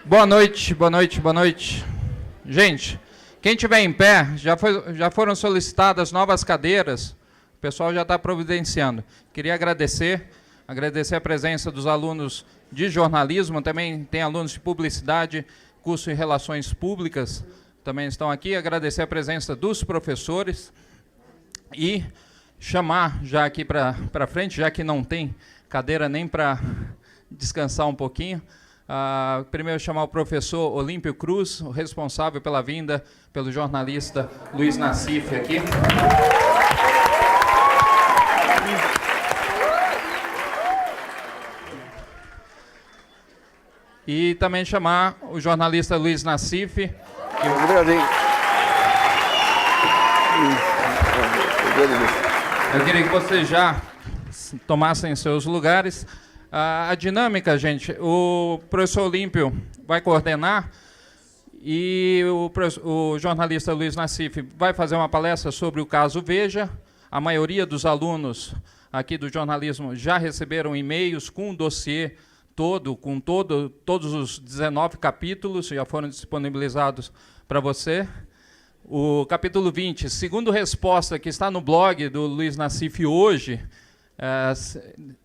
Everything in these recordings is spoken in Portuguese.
Boa noite, boa noite, boa noite. Gente, quem estiver em pé, já foram solicitadas novas cadeiras, o pessoal já está providenciando. Queria agradecer a presença dos alunos de jornalismo, também tem alunos de publicidade, curso em relações públicas, também estão aqui. Agradecer a presença dos professores e chamar já aqui para frente, já que não tem cadeira nem para descansar um pouquinho. Primeiro chamar o professor Olímpio Cruz, o responsável pela vinda pelo jornalista Luiz Nassif aqui. E também chamar o jornalista Luiz Nassif. Eu queria que vocês já tomassem seus lugares. A dinâmica, gente, o professor Olímpio vai coordenar e o jornalista Luiz Nassif vai fazer uma palestra sobre o caso Veja. A maioria dos alunos aqui do jornalismo já receberam e-mails com o dossiê todo, com todos os 19 capítulos, já foram disponibilizados para você. O capítulo 20, segundo resposta que está no blog do Luiz Nassif hoje,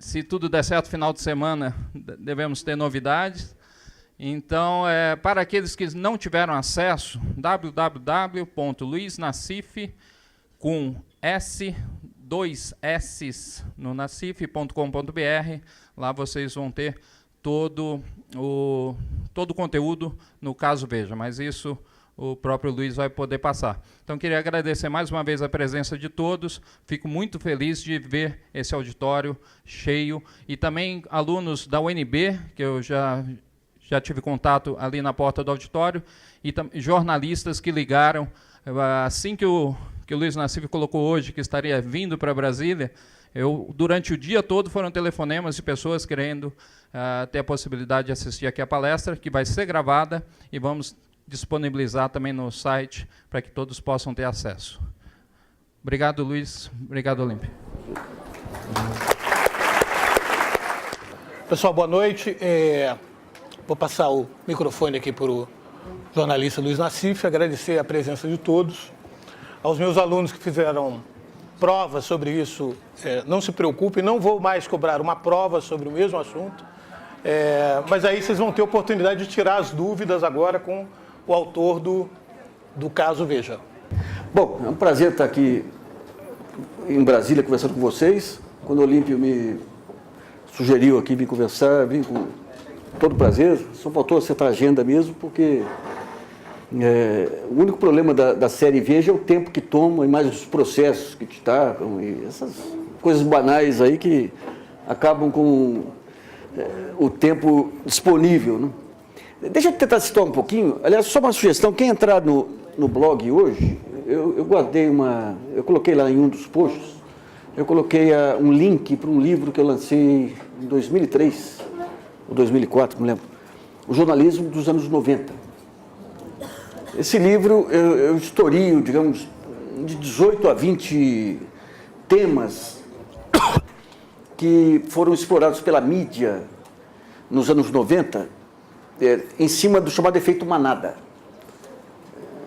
se tudo der certo, final de semana devemos ter novidades. Então, para aqueles que não tiveram acesso, www.luiznassif com dois S's no nassif.com.br. Lá vocês vão ter todo o conteúdo no caso Veja, mas isso o próprio Luiz vai poder passar. Então, queria agradecer mais uma vez a presença de todos. Fico muito feliz de ver esse auditório cheio. E também alunos da UNB, que eu já tive contato ali na porta do auditório, e jornalistas que ligaram. Assim que o Luiz Nassif colocou hoje, que estaria vindo para Brasília, durante o dia todo foram telefonemas de pessoas querendo ter a possibilidade de assistir aqui a palestra, que vai ser gravada, e vamos disponibilizar também no site para que todos possam ter acesso. Obrigado, Luiz. Obrigado, Olímpio. Pessoal, boa noite. Vou passar o microfone aqui para o jornalista Luiz Nassif, agradecer a presença de todos. Aos meus alunos que fizeram provas sobre isso, não se preocupem, não vou mais cobrar uma prova sobre o mesmo assunto, mas aí vocês vão ter oportunidade de tirar as dúvidas agora com o autor do caso Veja. Bom, é um prazer estar aqui em Brasília conversando com vocês. Quando o Olímpio me sugeriu aqui vir conversar, vim com todo prazer. Só faltou acertar a agenda mesmo, porque o único problema da série Veja é o tempo que toma e mais os processos que destacam e essas coisas banais aí que acabam com o tempo disponível, né? Deixa eu tentar citar um pouquinho. Aliás, só uma sugestão. Quem entrar no blog hoje, eu guardei eu coloquei lá em um dos posts, eu coloquei um link para um livro que eu lancei em 2003, ou 2004, não lembro. O Jornalismo dos anos 90. Esse livro, eu historio, digamos, de 18 a 20 temas que foram explorados pela mídia nos anos 90, em cima do chamado efeito manada.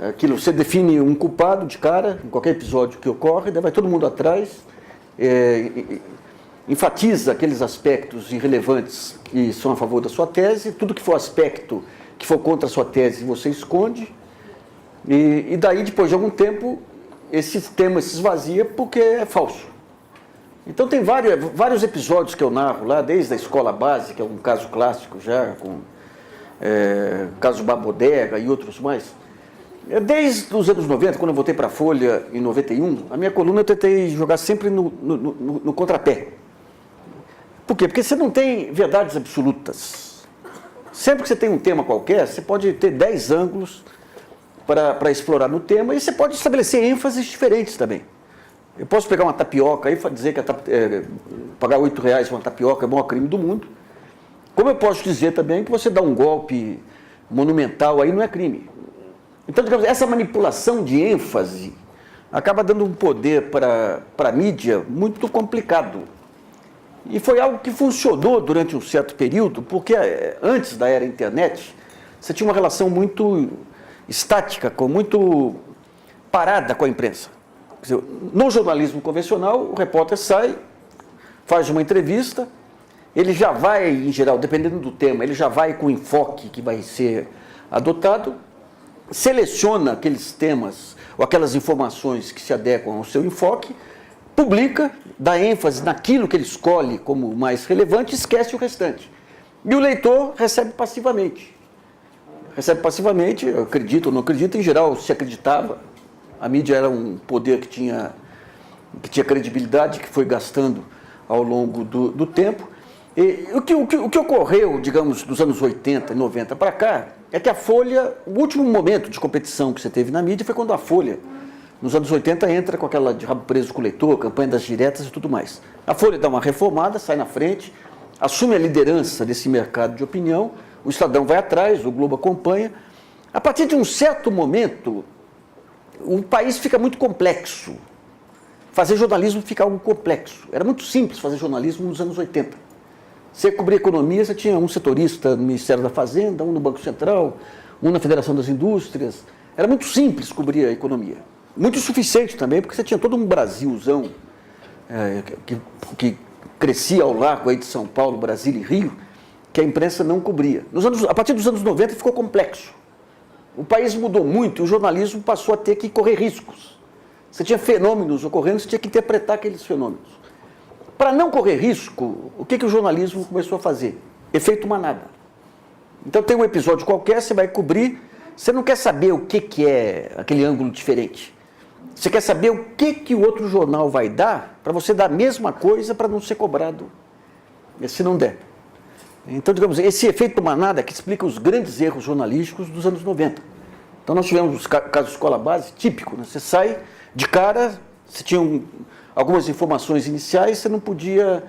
Aquilo, você define um culpado de cara, em qualquer episódio que ocorre, daí vai todo mundo atrás, enfatiza aqueles aspectos irrelevantes que são a favor da sua tese, tudo que for aspecto que for contra a sua tese você esconde, e daí, depois de algum tempo, esse tema se esvazia porque é falso. Então tem vários episódios que eu narro lá, desde a escola básica, que é um caso clássico já, com caso Babodega e outros mais. Desde os anos 90, quando eu voltei para a Folha, em 91, a minha coluna eu tentei jogar sempre no contrapé. Por quê? Porque você não tem verdades absolutas. Sempre que você tem um tema qualquer, você pode ter 10 ângulos para explorar no tema, e você pode estabelecer ênfases diferentes também. Eu posso pegar uma tapioca e dizer que pagar R$8 por uma tapioca é o maior crime do mundo. Como eu posso dizer também que você dá um golpe monumental aí não é crime. Então, digamos, essa manipulação de ênfase acaba dando um poder para a mídia muito complicado. E foi algo que funcionou durante um certo período, porque antes da era internet, você tinha uma relação muito estática, muito parada com a imprensa. Quer dizer, no jornalismo convencional, o repórter sai, faz uma entrevista, ele já vai, em geral, dependendo do tema, ele já vai com o enfoque que vai ser adotado, seleciona aqueles temas ou aquelas informações que se adequam ao seu enfoque, publica, dá ênfase naquilo que ele escolhe como mais relevante e esquece o restante. E o leitor recebe passivamente. Recebe passivamente, eu acredito ou não acredito, em geral se acreditava. A mídia era um poder que tinha credibilidade, que foi gastando ao longo do tempo. E o que ocorreu, digamos, dos anos 80 e 90 para cá, é que a Folha, o último momento de competição que você teve na mídia foi quando a Folha, nos anos 80, entra com aquela de rabo preso com o leitor, campanha das diretas e tudo mais. A Folha dá uma reformada, sai na frente, assume a liderança desse mercado de opinião, o Estadão vai atrás, o Globo acompanha. A partir de um certo momento, o país fica muito complexo. Fazer jornalismo fica algo complexo. Era muito simples fazer jornalismo nos anos 80. Você cobria economia, você tinha um setorista no Ministério da Fazenda, um no Banco Central, um na Federação das Indústrias. Era muito simples cobrir a economia. Muito suficiente também, porque você tinha todo um Brasilzão que crescia ao largo aí de São Paulo, Brasília e Rio, que a imprensa não cobria. A partir dos anos 90 ficou complexo. O país mudou muito e o jornalismo passou a ter que correr riscos. Você tinha fenômenos ocorrendo, você tinha que interpretar aqueles fenômenos. Para não correr risco, o que o jornalismo começou a fazer? Efeito manada. Então tem um episódio qualquer, você vai cobrir, você não quer saber o que é aquele ângulo diferente. Você quer saber o que o outro jornal vai dar para você dar a mesma coisa para não ser cobrado, se não der. Então, digamos, esse efeito manada que explica os grandes erros jornalísticos dos anos 90. Então nós tivemos o caso de escola base típico, né? Você sai de cara, você tinha algumas informações iniciais, você não podia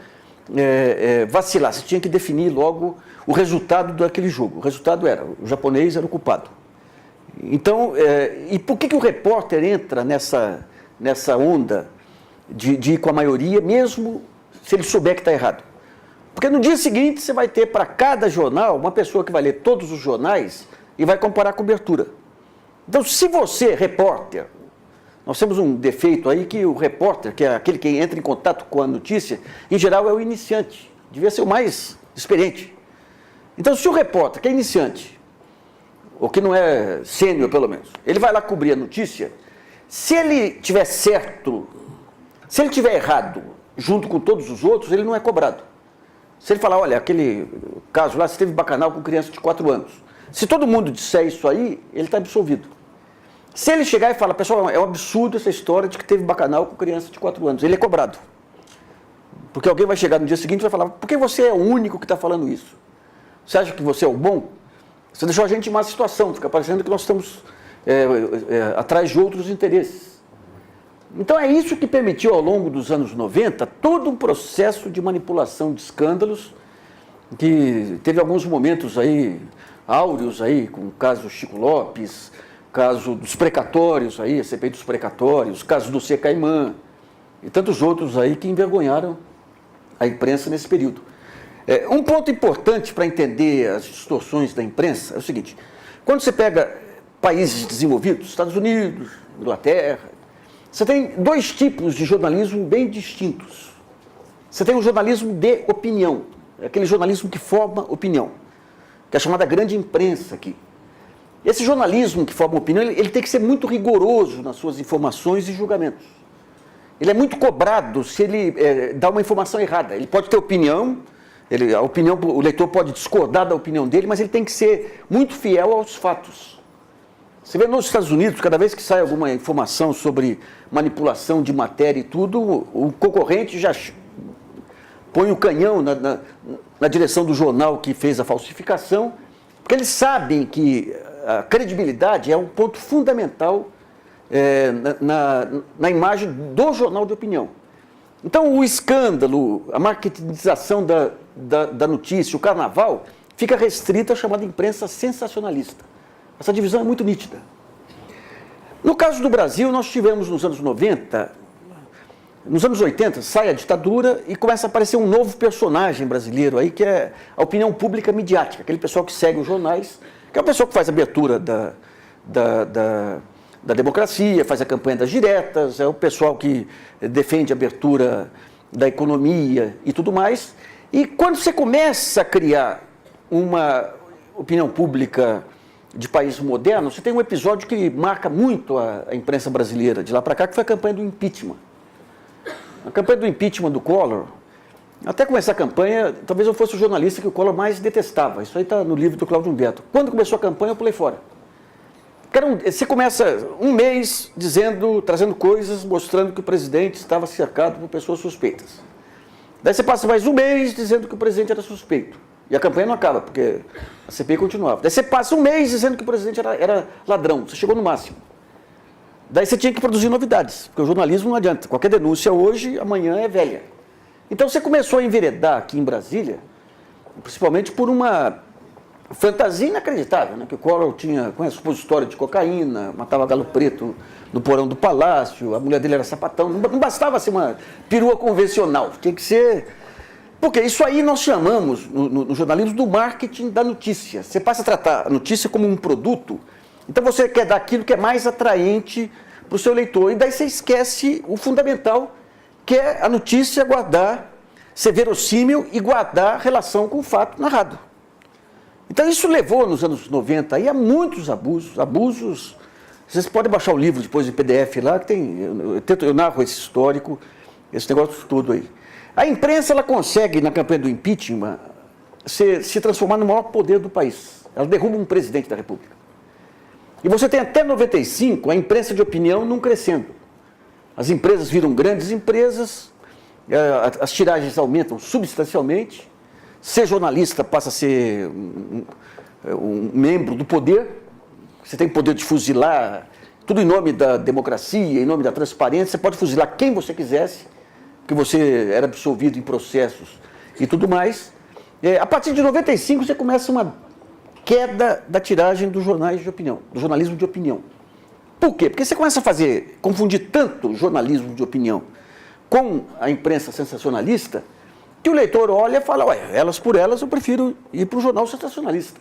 vacilar, você tinha que definir logo o resultado daquele jogo. O resultado era, o japonês era o culpado. Então, e por que o repórter entra nessa onda de ir com a maioria, mesmo se ele souber que está errado? Porque no dia seguinte você vai ter para cada jornal uma pessoa que vai ler todos os jornais e vai comparar a cobertura. Então, se você, repórter, nós temos um defeito aí que o repórter, que é aquele que entra em contato com a notícia, em geral é o iniciante, devia ser o mais experiente. Então, se o repórter, que é iniciante, ou que não é sênior pelo menos, ele vai lá cobrir a notícia, se ele tiver certo, se ele tiver errado, junto com todos os outros, ele não é cobrado. Se ele falar, olha, aquele caso lá, se teve bacanal com criança de 4 anos, se todo mundo disser isso aí, ele está absolvido. Se ele chegar e falar, pessoal, é um absurdo essa história de que teve bacanal com criança de 4 anos, ele é cobrado. Porque alguém vai chegar no dia seguinte e vai falar, por que você é o único que está falando isso? Você acha que você é o bom? Você deixou a gente em má situação, fica parecendo que nós estamos atrás de outros interesses. Então é isso que permitiu ao longo dos anos 90 todo um processo de manipulação de escândalos, que teve alguns momentos aí, áureos aí, com o caso Chico Lopes, caso dos precatórios aí, a CPI dos precatórios, caso do C. Caimã e tantos outros aí que envergonharam a imprensa nesse período. Um ponto importante para entender as distorções da imprensa é o seguinte, quando você pega países desenvolvidos, Estados Unidos, Inglaterra, você tem 2 tipos de jornalismo bem distintos. Você tem o jornalismo de opinião, aquele jornalismo que forma opinião, que é a chamada grande imprensa aqui. Esse jornalismo que forma opinião, ele tem que ser muito rigoroso nas suas informações e julgamentos. Ele é muito cobrado se ele dá uma informação errada. Ele pode ter opinião, o leitor pode discordar da opinião dele, mas ele tem que ser muito fiel aos fatos. Você vê nos Estados Unidos, cada vez que sai alguma informação sobre manipulação de matéria e tudo, o concorrente já põe o canhão na direção do jornal que fez a falsificação, porque eles sabem que a credibilidade é um ponto fundamental na imagem do jornal de opinião. Então, o escândalo, a marketização da notícia, o carnaval, fica restrito à chamada imprensa sensacionalista. Essa divisão é muito nítida. No caso do Brasil, nós tivemos nos anos 90, nos anos 80, sai a ditadura e começa a aparecer um novo personagem brasileiro aí, que é a opinião pública midiática, aquele pessoal que segue os jornais, que é a pessoa que faz a abertura da democracia, faz a campanha das diretas, é o pessoal que defende a abertura da economia e tudo mais. E quando você começa a criar uma opinião pública de país moderno, você tem um episódio que marca muito a imprensa brasileira de lá para cá, que foi a campanha do impeachment. A campanha do impeachment do Collor, até começar a campanha, talvez eu fosse o jornalista que o Collor mais detestava. Isso aí está no livro do Cláudio Humberto. Quando começou a campanha, eu pulei fora. Você começa um mês trazendo coisas, mostrando que o presidente estava cercado por pessoas suspeitas. Daí você passa mais um mês dizendo que o presidente era suspeito. E a campanha não acaba, porque a CPI continuava. Daí você passa um mês dizendo que o presidente era ladrão. Você chegou no máximo. Daí você tinha que produzir novidades, porque o jornalismo não adianta. Qualquer denúncia hoje, amanhã é velha. Então você começou a enveredar aqui em Brasília, principalmente por uma fantasia inacreditável, né? Que o Collor tinha supositório de cocaína, matava galo preto no porão do palácio, a mulher dele era sapatão. Não bastava ser uma perua convencional, tinha que ser... Porque isso aí nós chamamos, no jornalismo, do marketing da notícia. Você passa a tratar a notícia como um produto, então você quer dar aquilo que é mais atraente para o seu leitor. E daí você esquece o fundamental, que é a notícia ser verossímil e guardar relação com o fato narrado. Então isso levou nos anos 90 aí a muitos abusos. Vocês podem baixar o livro depois em PDF lá, que tem, eu narro esse histórico, esse negócio todo aí. A imprensa ela consegue, na campanha do impeachment, se transformar no maior poder do país. Ela derruba um presidente da República. E você tem até 95 a imprensa de opinião não crescendo. As empresas viram grandes empresas, as tiragens aumentam substancialmente, ser jornalista passa a ser um membro do poder, você tem poder de fuzilar, tudo em nome da democracia, em nome da transparência, você pode fuzilar quem você quisesse, porque você era absolvido em processos e tudo mais. A partir de 95 você começa uma queda da tiragem dos jornais de opinião, do jornalismo de opinião. Por quê? Porque você começa a confundir tanto jornalismo de opinião com a imprensa sensacionalista, que o leitor olha e fala, ué, elas por elas eu prefiro ir para o jornal sensacionalista.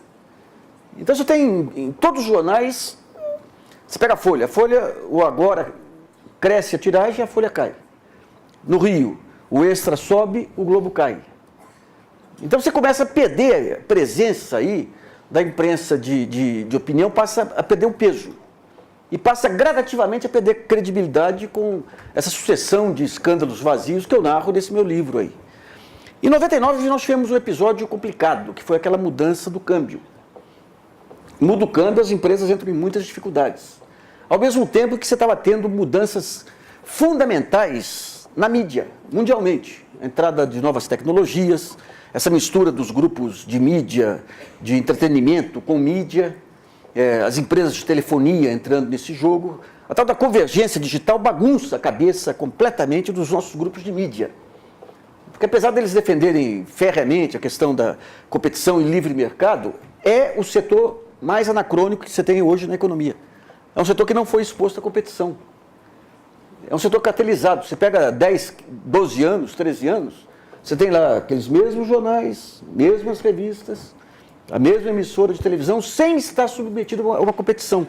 Então você tem em todos os jornais, você pega a Folha, o Agora cresce a tiragem e a Folha cai. No Rio, o Extra sobe, o Globo cai. Então você começa a perder a presença aí da imprensa de opinião, passa a perder o peso. E passa gradativamente a perder credibilidade com essa sucessão de escândalos vazios que eu narro nesse meu livro aí. Em 99 nós tivemos um episódio complicado, que foi aquela mudança do câmbio. Muda o câmbio, as empresas entram em muitas dificuldades. Ao mesmo tempo que você estava tendo mudanças fundamentais na mídia, mundialmente. A entrada de novas tecnologias, essa mistura dos grupos de mídia, de entretenimento com mídia, as empresas de telefonia entrando nesse jogo. A tal da convergência digital bagunça a cabeça completamente dos nossos grupos de mídia. Porque apesar deles defenderem ferreamente a questão da competição e livre mercado, é o setor mais anacrônico que você tem hoje na economia. É um setor que não foi exposto à competição. É um setor cartelizado. Você pega 10, 12 anos, 13 anos, você tem lá aqueles mesmos jornais, mesmas revistas, a mesma emissora de televisão, sem estar submetido a uma competição.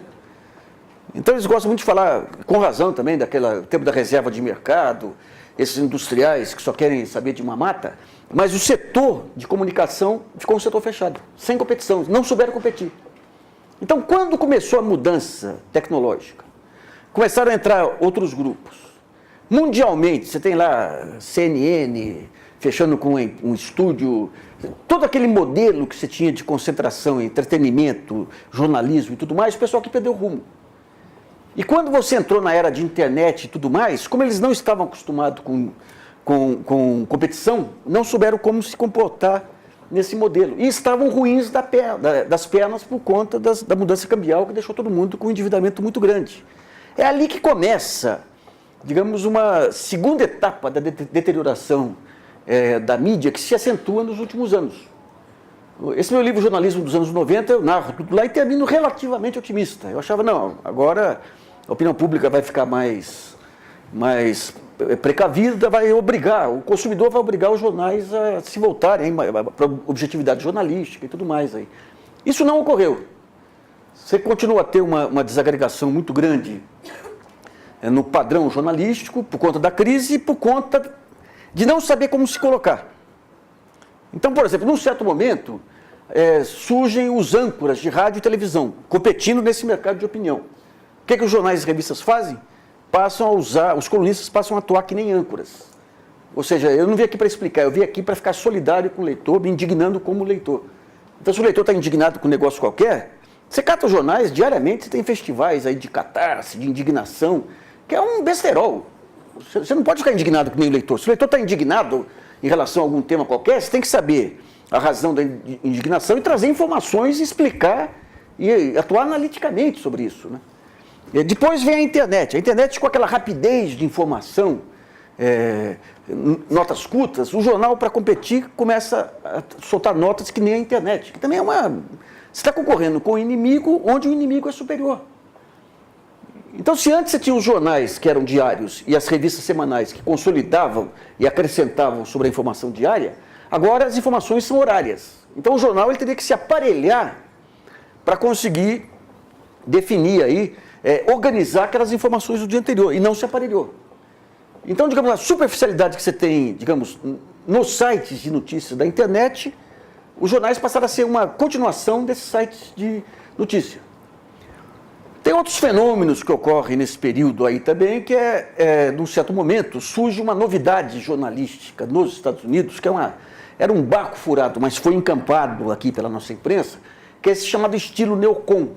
Então eles gostam muito de falar, com razão também, daquele tempo da reserva de mercado, esses industriais que só querem saber de uma mata, mas o setor de comunicação ficou um setor fechado, sem competição, não souberam competir. Então, quando começou a mudança tecnológica, começaram a entrar outros grupos. Mundialmente, você tem lá CNN fechando com um estúdio, todo aquele modelo que você tinha de concentração, entretenimento, jornalismo e tudo mais, o pessoal que perdeu o rumo. E quando você entrou na era de internet e tudo mais, como eles não estavam acostumados com competição, não souberam como se comportar nesse modelo. E estavam ruins das pernas por conta da mudança cambial que deixou todo mundo com um endividamento muito grande. É ali que começa, digamos, uma segunda etapa da deterioração da mídia que se acentua nos últimos anos. Esse meu livro, Jornalismo dos anos 90, eu narro tudo lá e termino relativamente otimista. Eu achava, não, agora a opinião pública vai ficar mais precavida, vai obrigar, o consumidor vai obrigar os jornais a se voltarem para a objetividade jornalística e tudo mais aí. Isso não ocorreu. você continua a ter uma desagregação muito grande no padrão jornalístico, por conta da crise e por conta de não saber como se colocar. Então, por exemplo, num certo momento, surgem os âncoras de rádio e televisão, competindo nesse mercado de opinião. O que os jornais e revistas fazem? Passam a usar, os colunistas passam a atuar que nem âncoras. Ou seja, eu não vim aqui para explicar, eu vim aqui para ficar solidário com o leitor, me indignando como leitor. Então, se o leitor está indignado com um negócio qualquer, você cata os jornais, diariamente você tem festivais aí de catarse, de indignação, que é um besterol. Você não pode ficar indignado com nem o leitor. Se o leitor está indignado em relação a algum tema qualquer, você tem que saber a razão da indignação e trazer informações, explicar e atuar analiticamente sobre isso, né? E depois vem a internet com aquela rapidez de informação, notas curtas. O jornal, para competir, começa a soltar notas que nem a internet, que também é uma... Você está concorrendo com o inimigo, onde o inimigo é superior. Então, se antes você tinha os jornais que eram diários e as revistas semanais que consolidavam e acrescentavam sobre a informação diária, agora as informações são horárias. Então, o jornal ele teria que se aparelhar para conseguir definir aí, organizar aquelas informações do dia anterior, e não se aparelhou. Então, digamos, a superficialidade que você tem, digamos, nos sites de notícias da internet, os jornais passaram a ser uma continuação desses sites de notícia. Tem outros fenômenos que ocorrem nesse período aí também, que num certo momento, surge uma novidade jornalística nos Estados Unidos, que era um barco furado, mas foi encampado aqui pela nossa imprensa, que é esse chamado estilo neocon.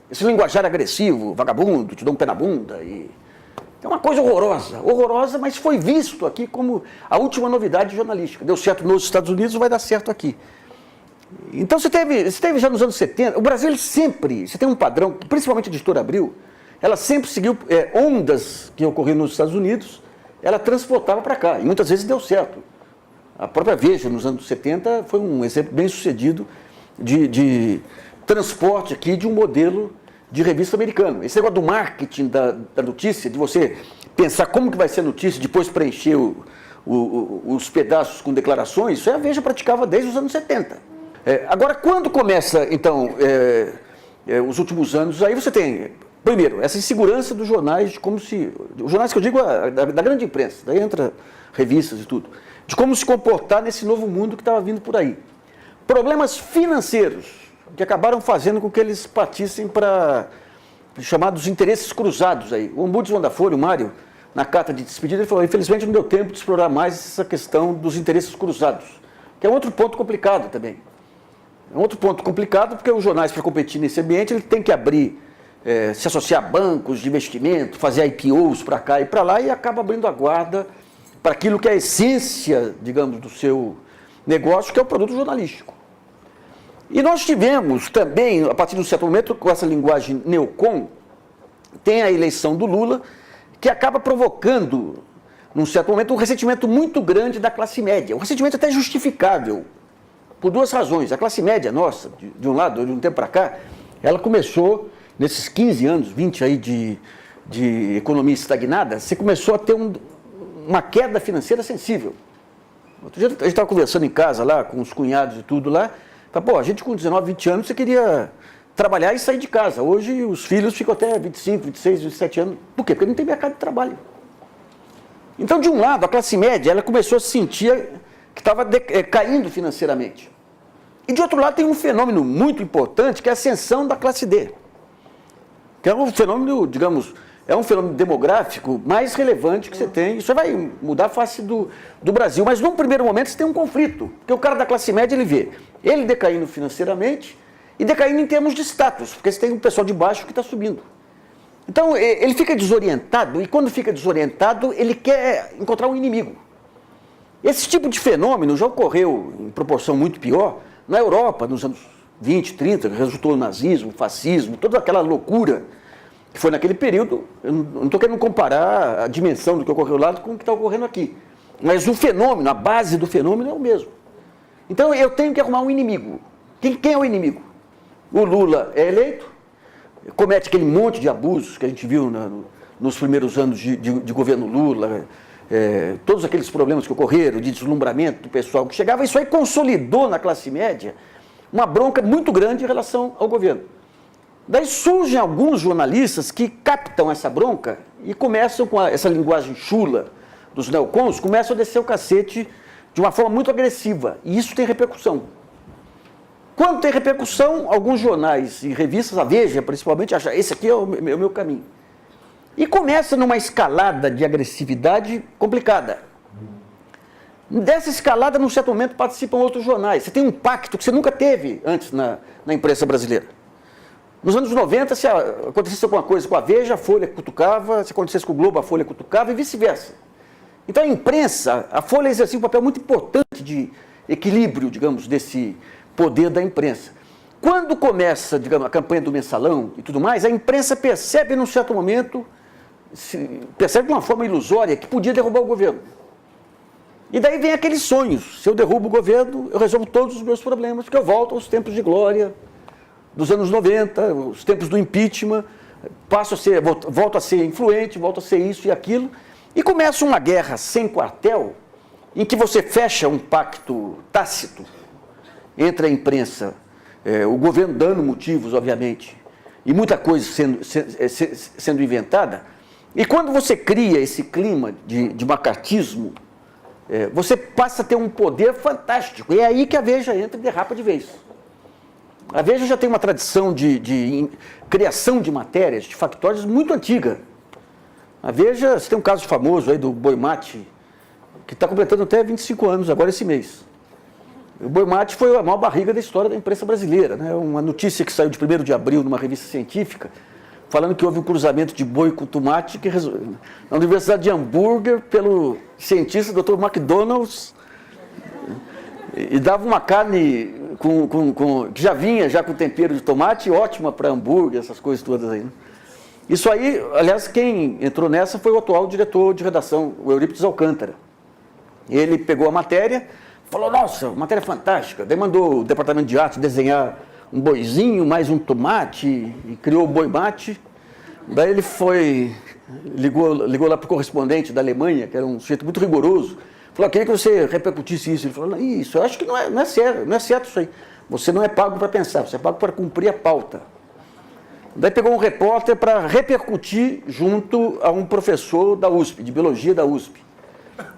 Esse linguajar agressivo, vagabundo, te dá um pé na bunda. É uma coisa horrorosa, mas foi visto aqui como a última novidade jornalística. Deu certo nos Estados Unidos, vai dar certo aqui. Então, você teve já nos anos 70, o Brasil ele sempre, você tem um padrão, principalmente a Editora Abril, ela sempre seguiu ondas que ocorriam nos Estados Unidos, ela transportava para cá, e muitas vezes deu certo. A própria Veja, nos anos 70, foi um exemplo bem sucedido de transporte aqui de um modelo de revista americano. Esse negócio do marketing da notícia, de você pensar como que vai ser a notícia, depois preencher os pedaços com declarações, isso a Veja praticava desde os anos 70. Agora, quando começa, então, os últimos anos, aí você tem, primeiro, essa insegurança dos jornais, de como se... Os jornais que eu digo, da grande imprensa, daí entra revistas e tudo, de como se comportar nesse novo mundo que estava vindo por aí. Problemas financeiros, que acabaram fazendo com que eles partissem para chamados interesses cruzados aí. O ombudsman da Folha, o Mário, na carta de despedida, ele falou, infelizmente não deu tempo de explorar mais essa questão dos interesses cruzados, que é outro ponto complicado também. É um outro ponto complicado, porque os jornais, para competir nesse ambiente, ele tem que abrir, se associar a bancos de investimento, fazer IPOs para cá e para lá, e acaba abrindo a guarda para aquilo que é a essência, digamos, do seu negócio, que é o produto jornalístico. E nós tivemos também, a partir de um certo momento, com essa linguagem neocon, tem a eleição do Lula, que acaba provocando, num certo momento, um ressentimento muito grande da classe média. Um ressentimento até justificável, por duas razões. A classe média nossa, de um lado, de um tempo para cá, ela começou, nesses 15 anos, 20 aí de economia estagnada, você começou a ter uma queda financeira sensível. Outro dia a gente estava conversando em casa lá, com os cunhados e tudo lá, a gente com 19, 20 anos, você queria trabalhar e sair de casa. Hoje os filhos ficam até 25, 26, 27 anos. Por quê? Porque não tem mercado de trabalho. Então, de um lado, a classe média, ela começou a se sentir que estava caindo financeiramente. E de outro lado tem um fenômeno muito importante, que é a ascensão da classe D. Que é um fenômeno, digamos, é um fenômeno demográfico mais relevante que você tem. Isso vai mudar a face do Brasil. Mas num primeiro momento você tem um conflito. Porque o cara da classe média, ele vê ele decaindo financeiramente e decaindo em termos de status. Porque você tem um pessoal de baixo que está subindo. Então ele fica desorientado, e quando fica desorientado, ele quer encontrar um inimigo. Esse tipo de fenômeno já ocorreu em proporção muito pior na Europa, nos anos 20, 30, que resultou no nazismo, fascismo, toda aquela loucura que foi naquele período. Eu não estou querendo comparar a dimensão do que ocorreu lá com o que está ocorrendo aqui. Mas o fenômeno, a base do fenômeno é o mesmo. Então eu tenho que arrumar um inimigo. Quem é o inimigo? O Lula é eleito, comete aquele monte de abusos que a gente viu nos primeiros anos de governo Lula, todos aqueles problemas que ocorreram, de deslumbramento do pessoal que chegava, isso aí consolidou na classe média uma bronca muito grande em relação ao governo. Daí surgem alguns jornalistas que captam essa bronca e começam com essa linguagem chula dos neocons, começam a descer o cacete de uma forma muito agressiva. E isso tem repercussão. Quando tem repercussão, alguns jornais e revistas, a Veja principalmente, acham esse aqui é o meu caminho. E começa numa escalada de agressividade complicada. Dessa escalada, num certo momento, participam outros jornais. Você tem um pacto que você nunca teve antes na imprensa brasileira. Nos anos 90, se acontecesse alguma coisa com a Veja, a Folha cutucava, se acontecesse com o Globo, a Folha cutucava e vice-versa. Então a imprensa, a Folha exercia um papel muito importante de equilíbrio, digamos, desse poder da imprensa. Quando começa, digamos, a campanha do mensalão e tudo mais, a imprensa percebe num certo momento, percebe de uma forma ilusória que podia derrubar o governo. E daí vem aqueles sonhos, se eu derrubo o governo, eu resolvo todos os meus problemas, porque eu volto aos tempos de glória dos anos 90, os tempos do impeachment, volto a ser influente, volto a ser isso e aquilo, e começa uma guerra sem quartel, em que você fecha um pacto tácito entre a imprensa, o governo dando motivos, obviamente, e muita coisa sendo inventada, e quando você cria esse clima de macartismo, você passa a ter um poder fantástico, e é aí que a Veja entra e derrapa de vez. A Veja já tem uma tradição de criação de matérias, de factórios muito antiga. A Veja, você tem um caso famoso aí do Boi Mate, que está completando até 25 anos agora esse mês. O Boi Mate foi a maior barriga da história da imprensa brasileira, né? Uma notícia que saiu de 1º de abril numa revista científica, falando que houve um cruzamento de boi com tomate na Universidade de Hamburgo pelo cientista Dr. McDonald's, e dava uma carne que já vinha com tempero de tomate, ótima para hambúrguer, essas coisas todas aí. Né? Isso aí, aliás, quem entrou nessa foi o atual diretor de redação, o Eurípides Alcântara. Ele pegou a matéria, falou, nossa, matéria fantástica. Daí mandou o departamento de arte desenhar um boizinho, mais um tomate, e criou o Boi Mate. Daí ele ligou lá para o correspondente da Alemanha, que era um sujeito muito rigoroso, falou, queria que você repercutisse isso. Ele falou, isso, eu acho que não é sério, não é certo isso aí. Você não é pago para pensar, você é pago para cumprir a pauta. Daí pegou um repórter para repercutir junto a um professor da USP, de biologia da USP.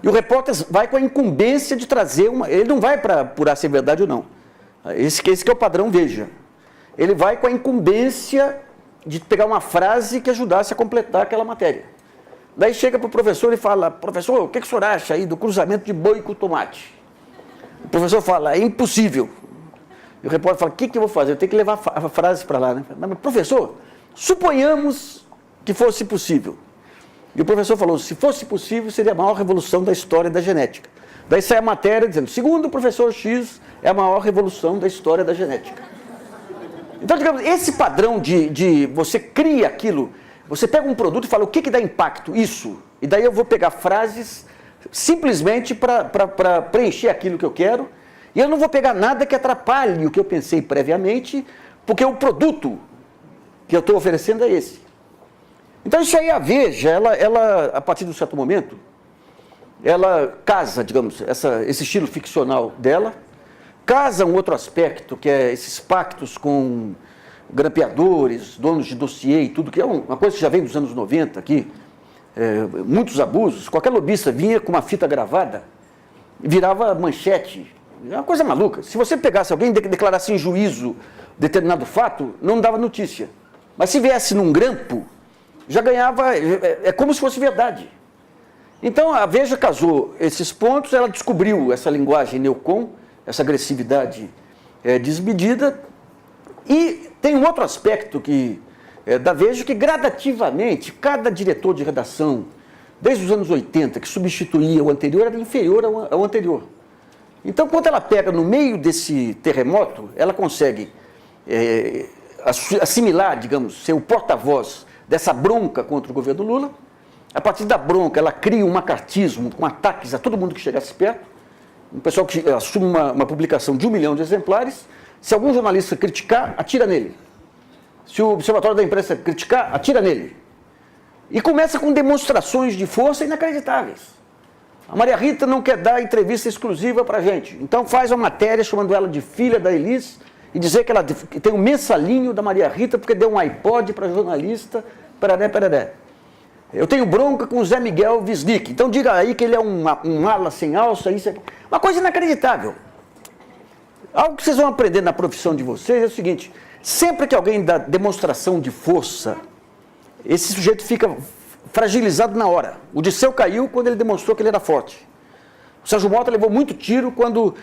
E o repórter vai com a incumbência de trazer ele não vai para apurar se é verdade ou não. Esse que é o padrão Veja. Ele vai com a incumbência de pegar uma frase que ajudasse a completar aquela matéria. Daí chega para o professor e fala, professor, o que o senhor acha aí do cruzamento de boi com tomate? O professor fala, é impossível. E o repórter fala, o que eu vou fazer? Eu tenho que levar a frase para lá. Né? Mas, professor, suponhamos que fosse possível. E o professor falou, se fosse possível, seria a maior revolução da história da genética. Daí sai a matéria dizendo, segundo o professor X, é a maior revolução da história da genética. Então, digamos, esse padrão de você cria aquilo, você pega um produto e fala, o que dá impacto? Isso. E daí eu vou pegar frases simplesmente para preencher aquilo que eu quero, e eu não vou pegar nada que atrapalhe o que eu pensei previamente, porque o produto que eu estou oferecendo é esse. Então, isso aí, a Veja, ela a partir de um certo momento, ela casa, digamos, esse estilo ficcional dela, casa um outro aspecto, que é esses pactos com grampeadores, donos de dossiê e tudo, que é uma coisa que já vem dos anos 90 aqui, muitos abusos. Qualquer lobista vinha com uma fita gravada, virava manchete. É uma coisa maluca. Se você pegasse alguém e declarasse em juízo determinado fato, não dava notícia. Mas se viesse num grampo, já ganhava, é como se fosse verdade. Então, a Veja casou esses pontos, ela descobriu essa linguagem neocon, essa agressividade desmedida, e tem um outro aspecto da Veja que gradativamente, cada diretor de redação, desde os anos 80, que substituía o anterior, era inferior ao anterior. Então, quando ela pega no meio desse terremoto, ela consegue assimilar, digamos, ser o porta-voz dessa bronca contra o governo Lula. A partir da bronca, ela cria um macartismo com ataques a todo mundo que chegasse perto. Um pessoal que assume uma publicação de 1 milhão de exemplares. Se algum jornalista criticar, atira nele. Se o Observatório da Imprensa criticar, atira nele. E começa com demonstrações de força inacreditáveis. A Maria Rita não quer dar entrevista exclusiva para a gente. Então faz uma matéria chamando ela de filha da Elis e dizer que ela tem um mensalinho da Maria Rita porque deu um iPod para jornalista, pararé. Eu tenho bronca com o Zé Miguel Wisnik, então diga aí que ele é um ala sem alça, isso aqui. Uma coisa inacreditável. Algo que vocês vão aprender na profissão de vocês é o seguinte, sempre que alguém dá demonstração de força, esse sujeito fica fragilizado na hora. O Dirceu caiu quando ele demonstrou que ele era forte. O Sérgio Mota levou muito tiro quando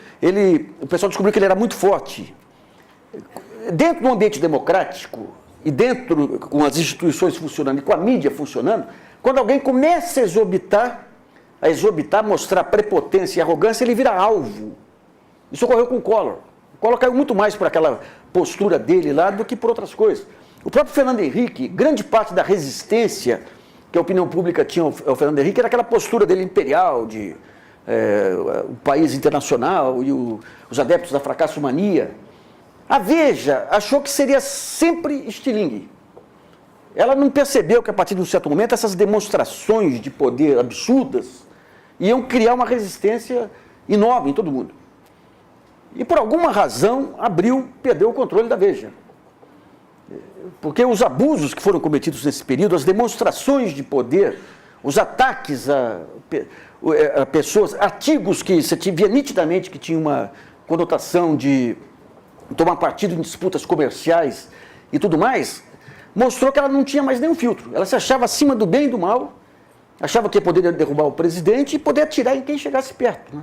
o pessoal descobriu que ele era muito forte. Dentro do ambiente democrático, e dentro com as instituições funcionando e com a mídia funcionando, quando alguém começa a exorbitar, mostrar prepotência e arrogância, ele vira alvo. Isso ocorreu com o Collor. O Collor caiu muito mais por aquela postura dele lá do que por outras coisas. O próprio Fernando Henrique, grande parte da resistência que a opinião pública tinha ao Fernando Henrique era aquela postura dele imperial, de o país internacional e os adeptos da fracassomania. A Veja achou que seria sempre estilingue. Ela não percebeu que, a partir de um certo momento, essas demonstrações de poder absurdas iam criar uma resistência enorme em todo mundo. E, por alguma razão, perdeu o controle da Veja. Porque os abusos que foram cometidos nesse período, as demonstrações de poder, os ataques a pessoas, artigos que você via nitidamente que tinha uma conotação de tomar partido em disputas comerciais e tudo mais, mostrou que ela não tinha mais nenhum filtro. Ela se achava acima do bem e do mal, achava que poderia derrubar o presidente e poder atirar em quem chegasse perto. Né?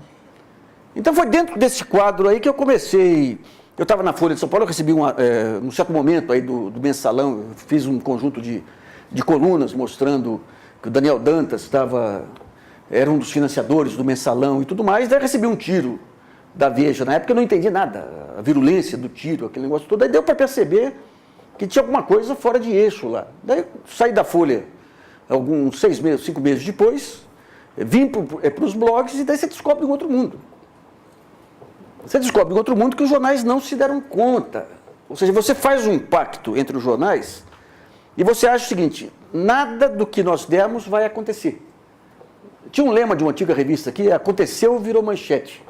Então foi dentro desse quadro aí que eu comecei. Eu estava na Folha de São Paulo, eu recebi num certo momento aí do mensalão, eu fiz um conjunto de colunas mostrando que o Daniel Dantas era um dos financiadores do mensalão e tudo mais, daí eu recebi um tiro da Veja. Na época eu não entendi nada, a virulência do tiro, aquele negócio todo. Aí deu para perceber que tinha alguma coisa fora de eixo lá. Daí eu saí da Folha alguns 6 meses, 5 meses depois, vim para os blogs e daí você descobre um outro mundo. Você descobre um outro mundo que os jornais não se deram conta. Ou seja, você faz um pacto entre os jornais e você acha o seguinte, nada do que nós demos vai acontecer. Tinha um lema de uma antiga revista aqui, aconteceu, virou manchete.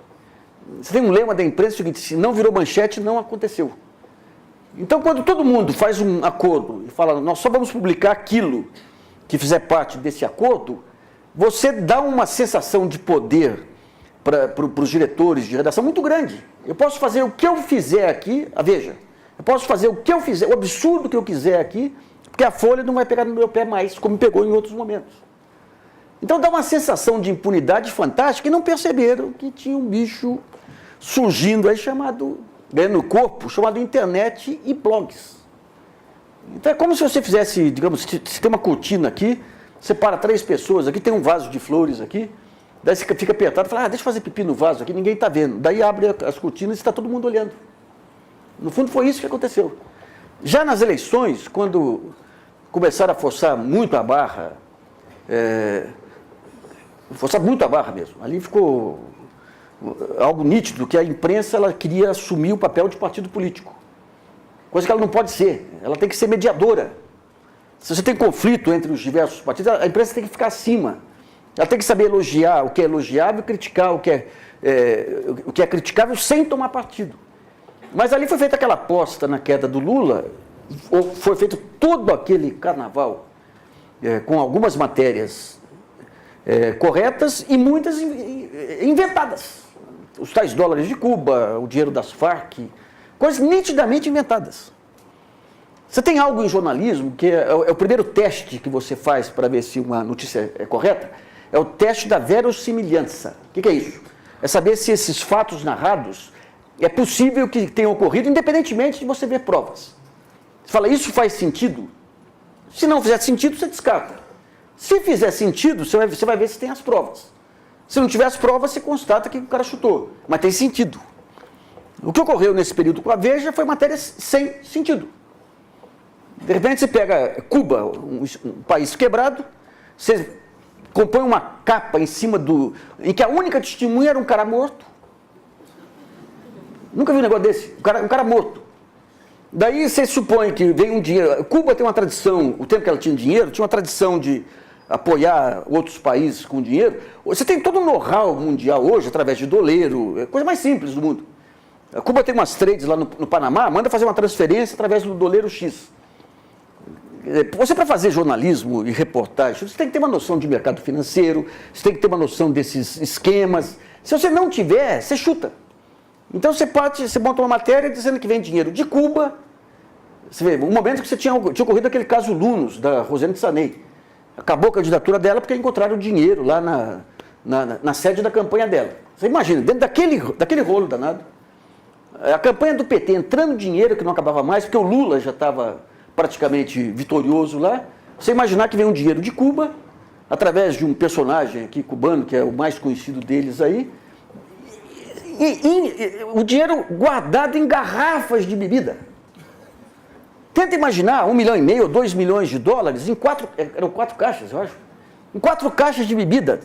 Você tem um lema da imprensa, o seguinte, se não virou manchete, não aconteceu. Então, quando todo mundo faz um acordo e fala, nós só vamos publicar aquilo que fizer parte desse acordo, você dá uma sensação de poder para os diretores de redação muito grande. Eu posso fazer o que eu fizer aqui, Veja, eu posso fazer o que eu fizer, o absurdo que eu quiser aqui, porque a Folha não vai pegar no meu pé mais, como pegou em outros momentos. Então dá uma sensação de impunidade fantástica e não perceberam que tinha um bicho surgindo aí ganhando corpo, chamado internet e blogs. Então é como se você fizesse, digamos, se tem uma cortina aqui, separa 3 pessoas, aqui tem um vaso de flores aqui, daí você fica apertado e fala, deixa eu fazer pipi no vaso aqui, ninguém está vendo. Daí abre as cortinas e está todo mundo olhando. No fundo foi isso que aconteceu. Já nas eleições, quando começaram a forçar muito a barra, mesmo. Ali ficou algo nítido, que a imprensa ela queria assumir o papel de partido político. Coisa que ela não pode ser. Ela tem que ser mediadora. Se você tem conflito entre os diversos partidos, a imprensa tem que ficar acima. Ela tem que saber elogiar o que é elogiável e criticar o que é criticável sem tomar partido. Mas ali foi feita aquela aposta na queda do Lula, ou foi feito todo aquele carnaval com algumas matérias corretas e muitas inventadas. Os tais dólares de Cuba, o dinheiro das Farc, coisas nitidamente inventadas. Você tem algo em jornalismo que é o primeiro teste que você faz para ver se uma notícia é correta, é o teste da verossimilhança. O que é isso? É saber se esses fatos narrados é possível que tenham ocorrido, independentemente de você ver provas. Você fala, isso faz sentido? Se não fizer sentido, você descarta. Se fizer sentido, você vai ver se tem as provas. Se não tiver as provas, você constata que o cara chutou. Mas tem sentido. O que ocorreu nesse período com a Veja foi matéria sem sentido. De repente você pega Cuba, um país quebrado, você compõe uma capa em cima em que a única testemunha era um cara morto. Nunca vi um negócio desse. Um cara morto. Daí você supõe que vem um dinheiro. Cuba tem uma tradição, o tempo que ela tinha dinheiro, tinha uma tradição de apoiar outros países com dinheiro. Você tem todo um know-how mundial hoje, através de doleiro, coisa mais simples do mundo. A Cuba tem umas trades lá no Panamá, manda fazer uma transferência através do doleiro X. Você, para fazer jornalismo e reportagem, você tem que ter uma noção de mercado financeiro, você tem que ter uma noção desses esquemas. Se você não tiver, você chuta. Então você monta uma matéria dizendo que vem dinheiro de Cuba. Você vê, um momento que tinha ocorrido aquele caso Lunos, da Rosane Sanei. Acabou a candidatura dela porque encontraram dinheiro lá na sede da campanha dela. Você imagina, dentro daquele rolo danado, a campanha do PT entrando dinheiro que não acabava mais, porque o Lula já estava praticamente vitorioso lá. Você imaginar que vem um dinheiro de Cuba, através de um personagem aqui cubano, que é o mais conhecido deles aí, e o dinheiro guardado em garrafas de bebida. Tenta imaginar 1,5 milhão ou 2 milhões de dólares em eram 4 caixas, eu acho. Em 4 caixas de bebida.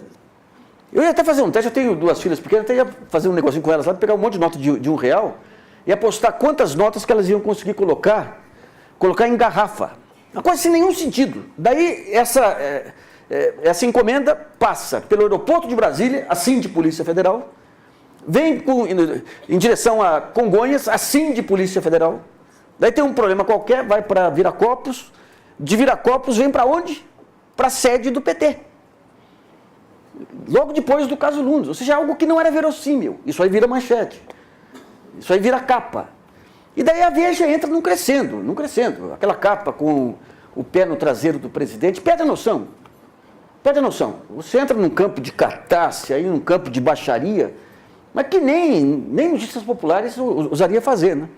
Eu ia até fazer um teste, eu tenho 2 filhas pequenas, até ia fazer um negocinho com elas lá, pegar um monte de nota de R$1 e apostar quantas notas que elas iam conseguir colocar em garrafa. Uma coisa sem nenhum sentido. Daí essa encomenda passa pelo aeroporto de Brasília, assim de Polícia Federal, vem em direção a Congonhas, assim de Polícia Federal. Daí tem um problema qualquer, vai para Viracopos, de Viracopos vem para onde? Para a sede do PT. Logo depois do caso Lunos, ou seja, algo que não era verossímil. Isso aí vira manchete, isso aí vira capa. E daí a Veja entra num crescendo. Aquela capa com o pé no traseiro do presidente, perde a noção. Você entra num campo de catácia, aí num campo de baixaria, mas que nem notícias populares ousaria fazer, né?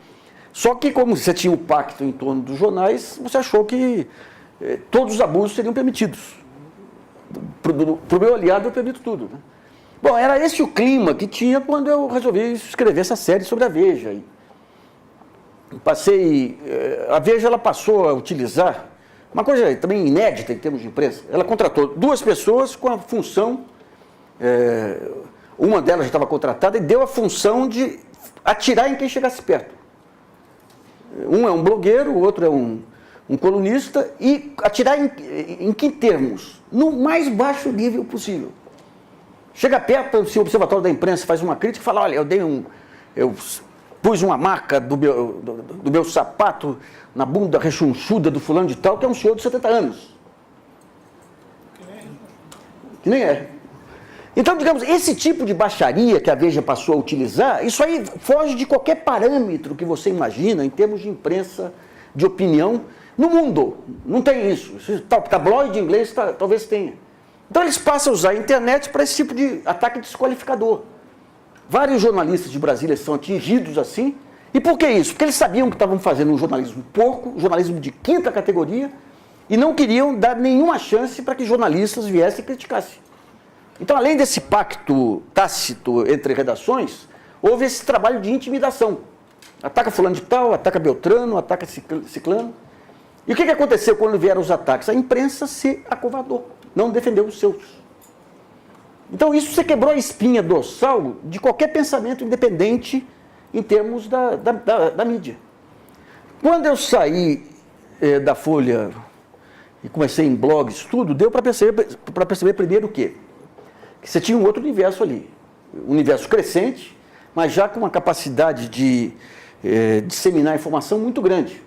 Só que como você tinha um pacto em torno dos jornais, você achou que todos os abusos seriam permitidos. Para o meu aliado eu permito tudo, né? Bom, era esse o clima que tinha quando eu resolvi escrever essa série sobre a Veja. A Veja ela passou a utilizar uma coisa também inédita em termos de imprensa. Ela contratou 2 pessoas com a função, uma delas já estava contratada e deu a função de atirar em quem chegasse perto. Um é um blogueiro, o outro é um colunista, e atirar em que termos? No mais baixo nível possível. Chega perto, se o Observatório da Imprensa faz uma crítica, fala, olha, eu pus uma marca do meu sapato na bunda rechonchuda do fulano de tal, que é um senhor de 70 anos. Que nem é. Então, digamos, esse tipo de baixaria que a Veja passou a utilizar, isso aí foge de qualquer parâmetro que você imagina em termos de imprensa, de opinião, no mundo. Não tem isso. Tabloide inglês talvez tenha. Então, eles passam a usar a internet para esse tipo de ataque desqualificador. Vários jornalistas de Brasília são atingidos assim. E por que isso? Porque eles sabiam que estavam fazendo um jornalismo porco, um jornalismo de 5ª categoria, e não queriam dar nenhuma chance para que jornalistas viessem e criticassem. Então, além desse pacto tácito entre redações, houve esse trabalho de intimidação. Ataca fulano de tal, ataca Beltrano, ataca ciclano. E o que aconteceu quando vieram os ataques? A imprensa se acovardou, não defendeu os seus. Então, isso você quebrou a espinha dorsal de qualquer pensamento independente em termos da mídia. Quando eu saí da Folha e comecei em blogs, tudo, deu para perceber primeiro o quê? Que você tinha um outro universo ali. Um universo crescente, mas já com uma capacidade de disseminar informação muito grande.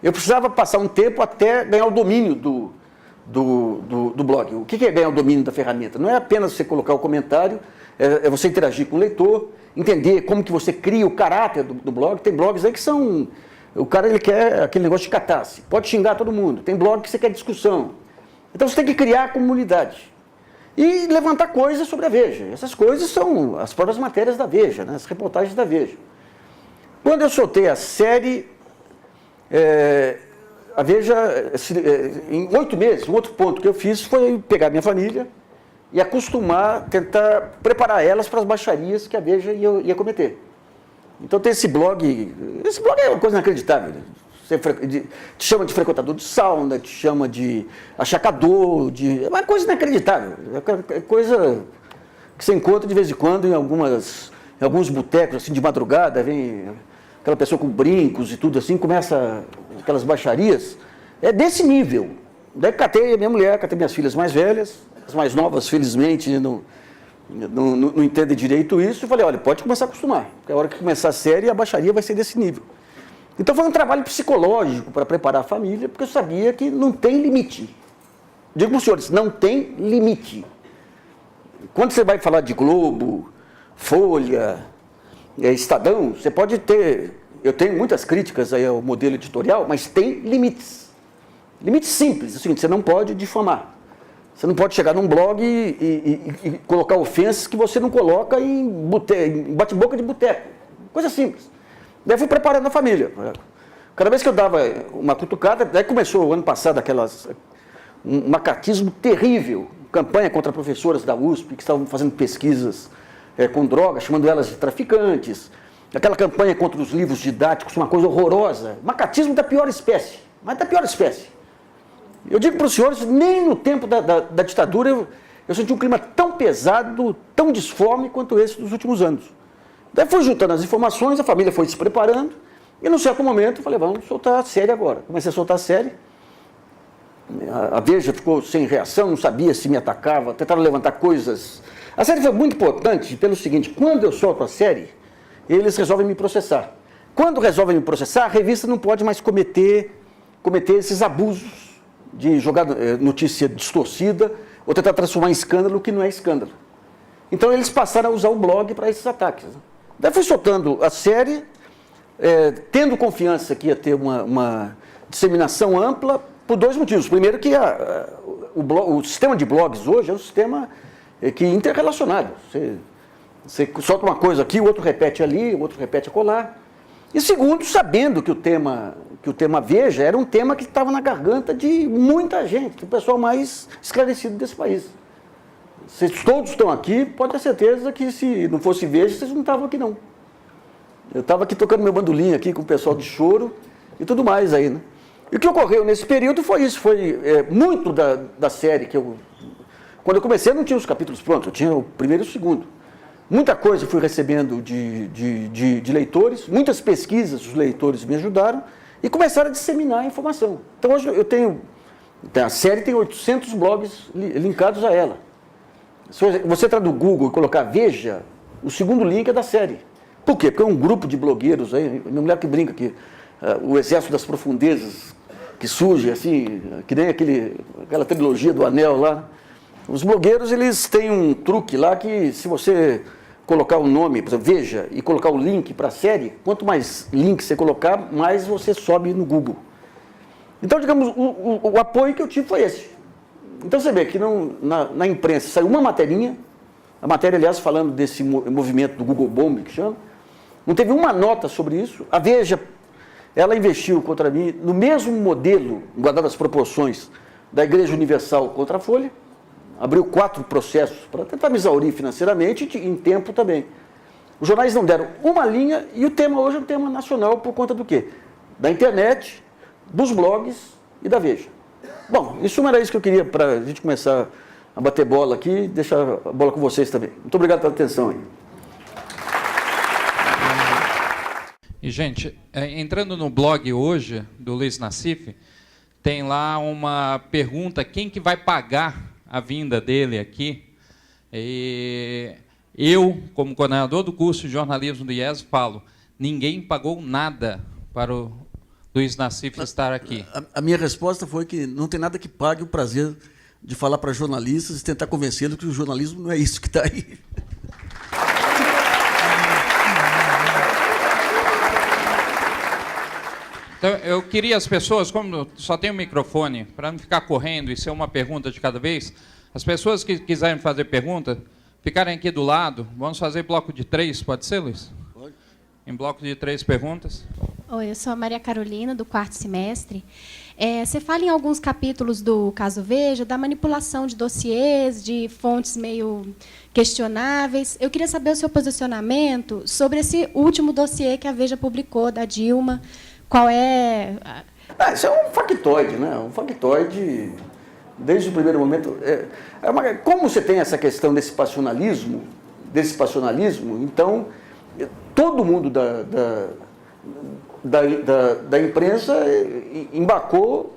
Eu precisava passar um tempo até ganhar o domínio do blog. O que é ganhar o domínio da ferramenta? Não é apenas você colocar o comentário, é você interagir com o leitor, entender como que você cria o caráter do blog. Tem blogs aí que são... O cara ele quer aquele negócio de catarse, pode xingar todo mundo. Tem blog que você quer discussão. Então você tem que criar a comunidade e levantar coisas sobre a Veja. Essas coisas são as próprias matérias da Veja, né? As reportagens da Veja. Quando eu soltei a série... A Veja, em 8 meses, um outro ponto que eu fiz foi pegar minha família e acostumar, tentar preparar elas para as baixarias que a Veja ia cometer. Então tem esse blog é uma coisa inacreditável. Você te chama de frequentador de sauna, te chama de achacador, é uma coisa inacreditável. É coisa que você encontra de vez em quando em alguns botecos, assim, de madrugada, vem aquela pessoa com brincos e tudo assim, começa aquelas baixarias, é desse nível. Daí catei a minha mulher, catei minhas filhas mais velhas, as mais novas, felizmente, não entendem direito isso, e falei, olha, pode começar a acostumar, porque a hora que começar a série, a baixaria vai ser desse nível. Então foi um trabalho psicológico para preparar a família, porque eu sabia que não tem limite. Digo para os senhores, não tem limite. Quando você vai falar de Globo, Folha, Estadão, você pode ter... Eu tenho muitas críticas aí ao modelo editorial, mas tem limites. Limites simples, é o seguinte, você não pode difamar. Você não pode chegar num blog e colocar ofensas que você não coloca em bate-boca de boteco. Coisa simples. Daí eu fui preparando a família. Cada vez que eu dava uma cutucada, daí começou o ano passado um macaquismo terrível, campanha contra professoras da USP que estavam fazendo pesquisas com drogas, chamando elas de traficantes, aquela campanha contra os livros didáticos, uma coisa horrorosa, macaquismo da pior espécie, mas da pior espécie. Eu digo para os senhores, nem no tempo da ditadura eu senti um clima tão pesado, tão disforme quanto esse dos últimos anos. Daí fui juntando as informações, a família foi se preparando, e num certo momento eu falei, vamos soltar a série agora. Comecei a soltar a série, a Veja ficou sem reação, não sabia se me atacava, tentaram levantar coisas. A série foi muito importante pelo seguinte, quando eu solto a série, eles resolvem me processar. Quando resolvem me processar, a revista não pode mais cometer esses abusos de jogar notícia distorcida ou tentar transformar em escândalo o que não é escândalo. Então eles passaram a usar o blog para esses ataques. Daí fui soltando a série, tendo confiança que ia ter uma disseminação ampla, por dois motivos. Primeiro que o sistema de blogs hoje é um sistema que é interrelacionado. Você solta uma coisa aqui, o outro repete ali, o outro repete acolá. E segundo, sabendo que o tema Veja era um tema que estava na garganta de muita gente, o pessoal mais esclarecido desse país. Vocês todos estão aqui, pode ter certeza que se não fosse Veja, vocês não estavam aqui não. Eu estava aqui tocando meu bandolim aqui com o pessoal de choro e tudo mais aí, né? E o que ocorreu nesse período foi isso, foi muito da série que quando eu comecei eu não tinha os capítulos prontos, eu tinha o primeiro e o segundo. Muita coisa eu fui recebendo de leitores, muitas pesquisas os leitores me ajudaram e começaram a disseminar a informação. Então hoje a série tem 800 blogs linkados a ela. Se você entrar no Google e colocar Veja, o segundo link é da série. Por quê? Porque é um grupo de blogueiros aí, minha mulher que brinca aqui, o Exército das Profundezas, que surge assim, que nem aquela trilogia do Anel lá. Os blogueiros, eles têm um truque lá que se você colocar o nome, por exemplo, Veja, e colocar o link para a série, quanto mais link você colocar, mais você sobe no Google. Então, digamos, o apoio que eu tive foi esse. Então você vê que na imprensa saiu uma materinha, a matéria, aliás, falando desse movimento do Google Bomb, que chama, não teve uma nota sobre isso. A Veja, ela investiu contra mim no mesmo modelo, guardado as proporções, da Igreja Universal contra a Folha, abriu 4 processos para tentar me exaurir financeiramente e em tempo também. Os jornais não deram uma linha e o tema hoje é um tema nacional por conta do quê? Da internet, dos blogs e da Veja. Bom, isso era isso que eu queria para a gente começar a bater bola aqui e deixar a bola com vocês também. Muito obrigado pela atenção aí. E, gente, entrando no blog hoje do Luiz Nassif, tem lá uma pergunta, quem que vai pagar a vinda dele aqui? E eu, como coordenador do curso de jornalismo do IES, falo, ninguém pagou nada para o Luiz Nassif estar aqui. A minha resposta foi que não tem nada que pague o prazer de falar para jornalistas e tentar convencê-los que o jornalismo não é isso que está aí. Então, eu queria as pessoas, como só tem um microfone, para não ficar correndo e ser uma pergunta de cada vez, as pessoas que quiserem fazer pergunta, ficarem aqui do lado, vamos fazer bloco de 3, pode ser, Luiz? Pode. Em bloco de 3 perguntas. Oi, eu sou a Maria Carolina, do 4º semestre. Você fala em alguns capítulos do caso Veja da manipulação de dossiês, de fontes meio questionáveis. Eu queria saber o seu posicionamento sobre esse último dossiê que a Veja publicou, da Dilma. Qual é... Isso é um factoide, né? Um factoide, desde o primeiro momento. Como você tem essa questão desse passionalismo, então, todo mundo da imprensa embacou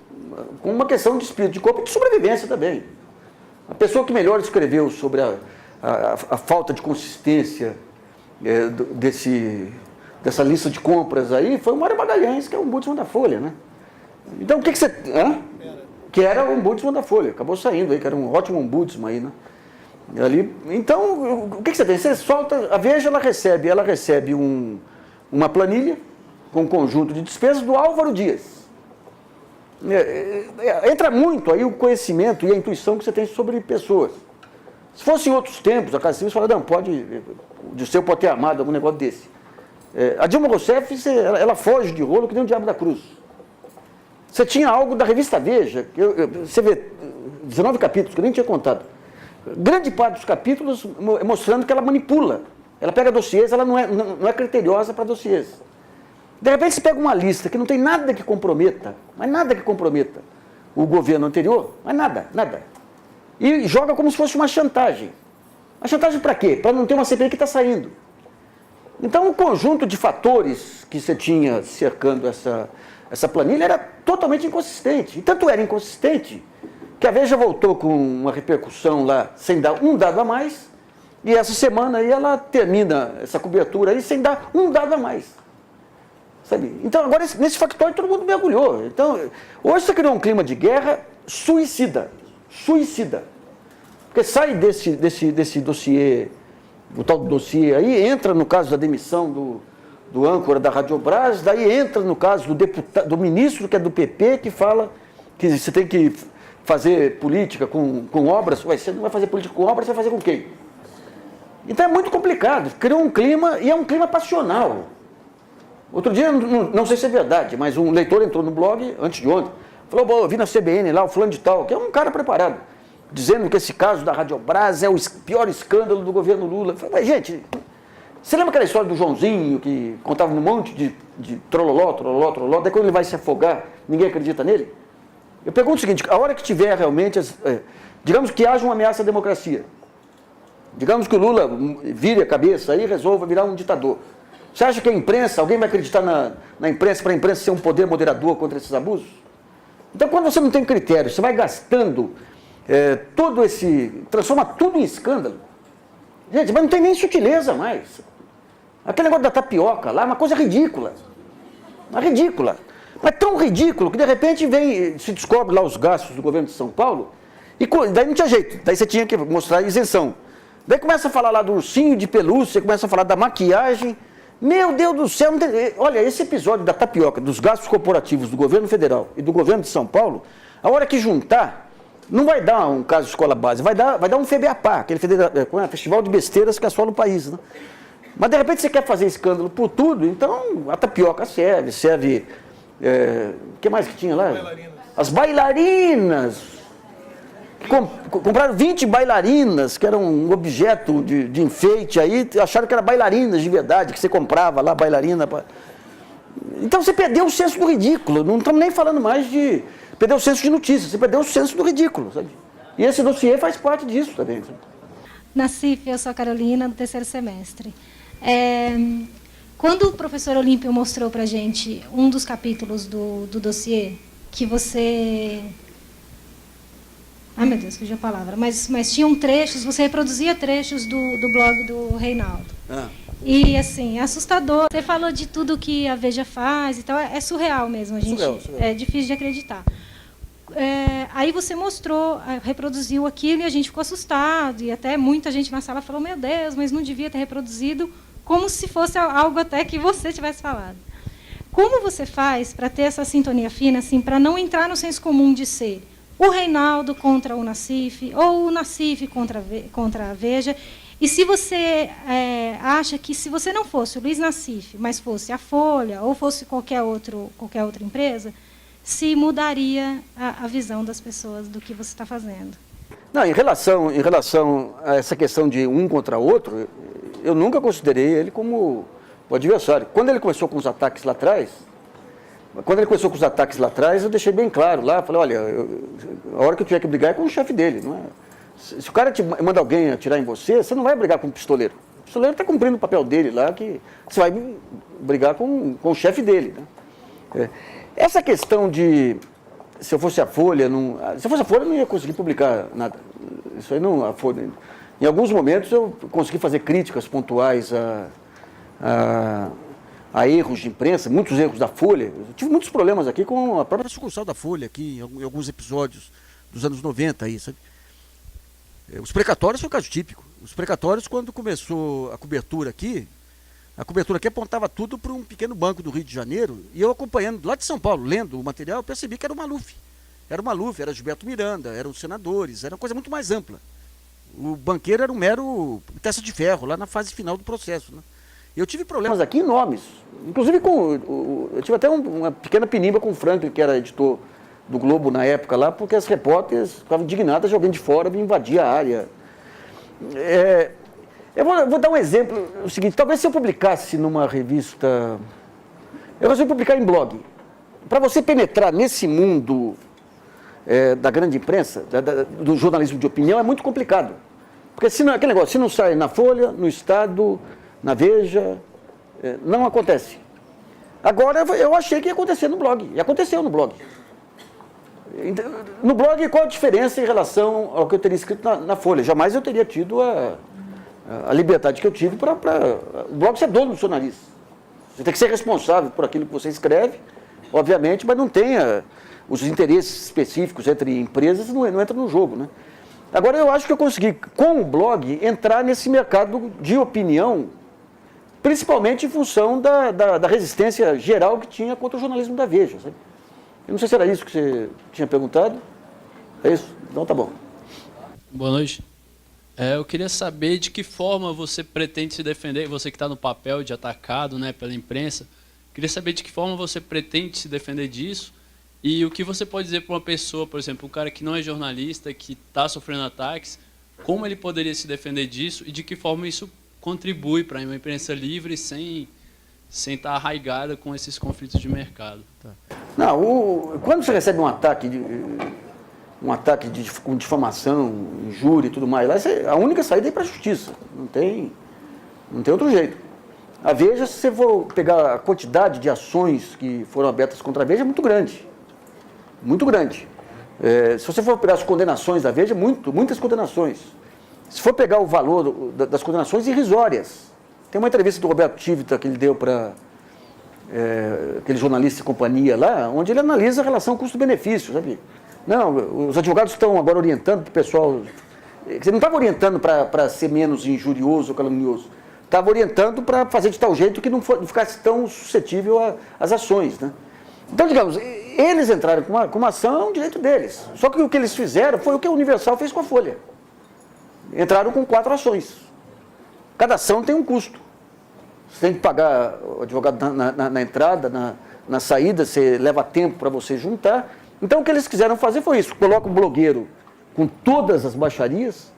com uma questão de espírito de corpo e de sobrevivência também. A pessoa que melhor escreveu sobre a falta de consistência dessa lista de compras aí foi o Mário Magalhães, que é o ombudsman da Folha, né? Então, o que você... Que era o ombudsman da Folha, acabou saindo aí, que era um ótimo ombudsman aí, né? Então, o que você tem? Você solta... A Veja, ela recebe uma planilha com um conjunto de despesas do Álvaro Dias. Entra muito aí o conhecimento e a intuição que você tem sobre pessoas. Se fosse em outros tempos, a Casa Civil fala, não, o Dirceu pode ter amado algum negócio desse. A Dilma Rousseff, ela foge de rolo que nem o Diabo da Cruz. Você tinha algo da revista Veja, você vê 19 capítulos, que eu nem tinha contado. Grande parte dos capítulos mostrando que ela manipula. Ela pega dossiês, ela não é criteriosa para dossiês. De repente você pega uma lista que não tem nada que comprometa, mas nada que comprometa o governo anterior, mas nada. E joga como se fosse uma chantagem. A chantagem para quê? Para não ter uma CPI que está saindo. Então, o conjunto de fatores que você tinha cercando essa planilha era totalmente inconsistente. E tanto era inconsistente que a Veja voltou com uma repercussão lá sem dar um dado a mais, e essa semana aí ela termina essa cobertura aí sem dar um dado a mais. Sabe? Então, agora, nesse factório, todo mundo mergulhou. Então, hoje você criou um clima de guerra suicida. Porque sai desse dossiê, o tal do dossiê aí, entra no caso da demissão do âncora da Radiobras, daí entra no caso do ministro, que é do PP, que fala que você tem que fazer política com obras. Ué, você não vai fazer política com obras, você vai fazer com quem? Então é muito complicado. Criou um clima, e é um clima passional. Outro dia, não sei se é verdade, mas um leitor entrou no blog, antes de ontem, falou, eu vi na CBN lá, o fulano de tal, que é um cara preparado, dizendo que esse caso da Radiobras é o pior escândalo do governo Lula. Eu falei, mas, gente, você lembra aquela história do Joãozinho, que contava um monte de trololó, daí quando ele vai se afogar, ninguém acredita nele? Eu pergunto o seguinte, a hora que tiver realmente, digamos que haja uma ameaça à democracia, digamos que o Lula vire a cabeça e resolva virar um ditador. Você acha que a imprensa, alguém vai acreditar na imprensa para a imprensa ser um poder moderador contra esses abusos? Então, quando você não tem critério, você vai gastando transforma tudo em escândalo. Gente, mas não tem nem sutileza mais. Aquele negócio da tapioca lá é uma coisa ridícula. Mas tão ridículo que de repente se descobre lá os gastos do governo de São Paulo, e daí não tinha jeito, daí você tinha que mostrar a isenção. Daí começa a falar lá do ursinho de pelúcia, começa a falar da maquiagem. Meu Deus do céu, não tem... Olha, esse episódio da tapioca, dos gastos corporativos do governo federal e do governo de São Paulo, a hora que juntar, não vai dar um caso de escola base, vai dar um FEBEAPA, aquele festival de besteiras que assola o país, né? Mas de repente você quer fazer escândalo por tudo, então a tapioca serve o que mais que tinha lá? As bailarinas. Compraram 20 bailarinas, que eram um objeto de enfeite, aí acharam que eram bailarinas de verdade, que você comprava lá, bailarina. Então você perdeu o senso do ridículo, não estamos nem falando mais de... Perdeu o senso de notícia, você perdeu o senso do ridículo, sabe? E esse dossiê faz parte disso também. Sabe? Nassif, eu sou a Carolina, do 3º semestre. Quando o professor Olímpio mostrou para a gente um dos capítulos do dossiê, que você... Ai, meu Deus, fugiu a palavra. Mas tinham trechos, você reproduzia trechos do blog do Reinaldo. E, assim, é assustador. Você falou de tudo que a Veja faz e tal, é surreal mesmo. Surreal. É difícil de acreditar. Aí você mostrou, reproduziu aquilo e a gente ficou assustado. E até muita gente na sala falou, meu Deus, mas não devia ter reproduzido, como se fosse algo até que você tivesse falado. Como você faz para ter essa sintonia fina, assim, para não entrar no senso comum de ser o Reinaldo contra o Nassif, ou o Nassif contra a Veja? E se você acha que, se você não fosse o Luiz Nassif, mas fosse a Folha, ou fosse qualquer outra empresa, se mudaria a visão das pessoas do que você está fazendo? Não, em relação a essa questão de um contra outro, eu nunca considerei ele como o adversário. Quando ele começou com os ataques lá atrás, eu deixei bem claro lá, falei, olha, a hora que eu tiver que brigar é com o chefe dele, não é? Se o cara manda alguém atirar em você, você não vai brigar com o pistoleiro. O pistoleiro está cumprindo o papel dele lá, que você vai brigar com o chefe dele, né? Essa questão de, se eu fosse a Folha, não ia conseguir publicar nada. Isso aí não, a Folha... Em alguns momentos eu consegui fazer críticas pontuais a erros de imprensa, muitos erros da Folha. Eu tive muitos problemas aqui com a própria sucursal da Folha, aqui em alguns episódios dos anos 90, aí, sabe? Os precatórios foi um caso típico. Os precatórios, quando começou a cobertura aqui apontava tudo para um pequeno banco do Rio de Janeiro, e eu acompanhando, lá de São Paulo, lendo o material, eu percebi que era o Maluf. Era o Maluf, era Gilberto Miranda, eram os senadores, era uma coisa muito mais ampla. O banqueiro era um mero testa de ferro, lá na fase final do processo, né? Eu tive problemas aqui enormes, inclusive eu tive até uma pequena pinimba com o Franklin, que era editor do Globo na época lá, porque as repórteres ficavam indignadas de alguém de fora vir invadir a área. Eu vou dar um exemplo, o seguinte, talvez se eu publicasse numa revista, eu resolvi publicar em blog. Para você penetrar nesse mundo da grande imprensa, do jornalismo de opinião, é muito complicado. Porque aquele negócio, se não sai na Folha, no Estado, na Veja, não acontece. Agora, eu achei que ia acontecer no blog, e aconteceu no blog. No blog, qual a diferença em relação ao que eu teria escrito na Folha? Jamais eu teria tido a liberdade que eu tive para... O blog, você é dono do jornalista. Você tem que ser responsável por aquilo que você escreve, obviamente, mas não tenha os interesses específicos entre empresas, não entra no jogo, né? Agora, eu acho que eu consegui, com o blog, entrar nesse mercado de opinião, principalmente em função da resistência geral que tinha contra o jornalismo da Veja, sabe? Eu não sei se era isso que você tinha perguntado. É isso? Então tá bom. Boa noite. Eu queria saber de que forma você pretende se defender, você que está no papel de atacado, né, pela imprensa, queria saber de que forma você pretende se defender disso e o que você pode dizer para uma pessoa, por exemplo, um cara que não é jornalista, que está sofrendo ataques, como ele poderia se defender disso e de que forma isso contribui para uma imprensa livre sem estar arraigada com esses conflitos de mercado. Tá. Não, quando você recebe um ataque com difamação, injúria e tudo mais, lá a única saída é ir para a justiça. Não tem outro jeito. A Veja, se você for pegar a quantidade de ações que foram abertas contra a Veja, é muito grande. Muito grande. Se você for pegar as condenações da Veja, muitas condenações. Se for pegar o valor das condenações irrisórias. Tem uma entrevista do Roberto Tivita que ele deu para aquele jornalista e companhia lá, onde ele analisa a relação custo-benefício, sabe? Não, os advogados estão agora orientando para o pessoal. Você não estava orientando para ser menos injurioso ou calunioso. Estava orientando para fazer de tal jeito que não ficasse tão suscetível às ações, né? Então, digamos, eles entraram com uma ação, é um direito deles. Só que o que eles fizeram foi o que a Universal fez com a Folha. Entraram com 4 ações. Cada ação tem um custo. Você tem que pagar o advogado na entrada, na saída, você leva tempo para você juntar. Então, o que eles quiseram fazer foi isso. Coloca um blogueiro com todas as baixarias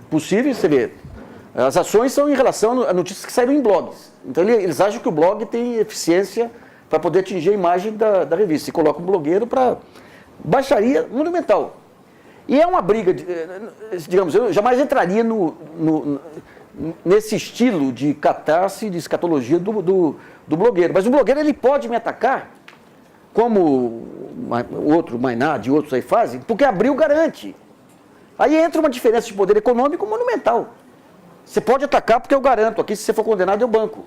possíveis, você vê. As ações são em relação a notícias que saíram em blogs. Então, eles acham que o blog tem eficiência para poder atingir a imagem da revista. E coloca um blogueiro para baixaria monumental. E é uma briga, digamos, eu jamais entraria nesse estilo de catarse, de escatologia do blogueiro. Mas o blogueiro, ele pode me atacar, como o outro, Mainardi e outros aí fazem, porque abril garante. Aí entra uma diferença de poder econômico monumental. Você pode atacar porque eu garanto, aqui se você for condenado eu banco.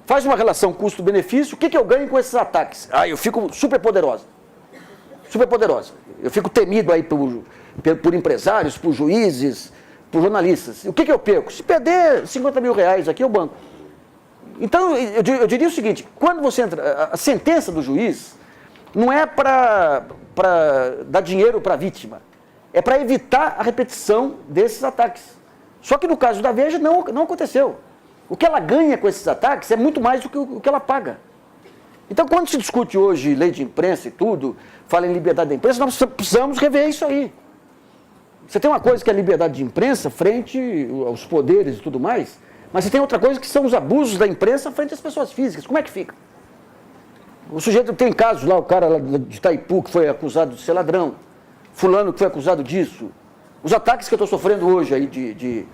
Faz uma relação custo-benefício, o que eu ganho com esses ataques? Eu fico super poderosa. Super poderosa. Eu fico temido aí por empresários, por juízes, por jornalistas. O que eu perco? Se perder 50 mil reais aqui, eu banco. Então, eu diria o seguinte, quando você entra, a sentença do juiz não é para dar dinheiro para a vítima, é para evitar a repetição desses ataques. Só que no caso da Veja não aconteceu. O que ela ganha com esses ataques é muito mais do que o que ela paga. Então, quando se discute hoje lei de imprensa e tudo, fala em liberdade da imprensa, nós precisamos rever isso aí. Você tem uma coisa que é a liberdade de imprensa frente aos poderes e tudo mais, mas você tem outra coisa que são os abusos da imprensa frente às pessoas físicas. Como é que fica? O sujeito tem casos lá, o cara lá de Itaipu que foi acusado de ser ladrão, fulano que foi acusado disso. Os ataques que eu estou sofrendo hoje aí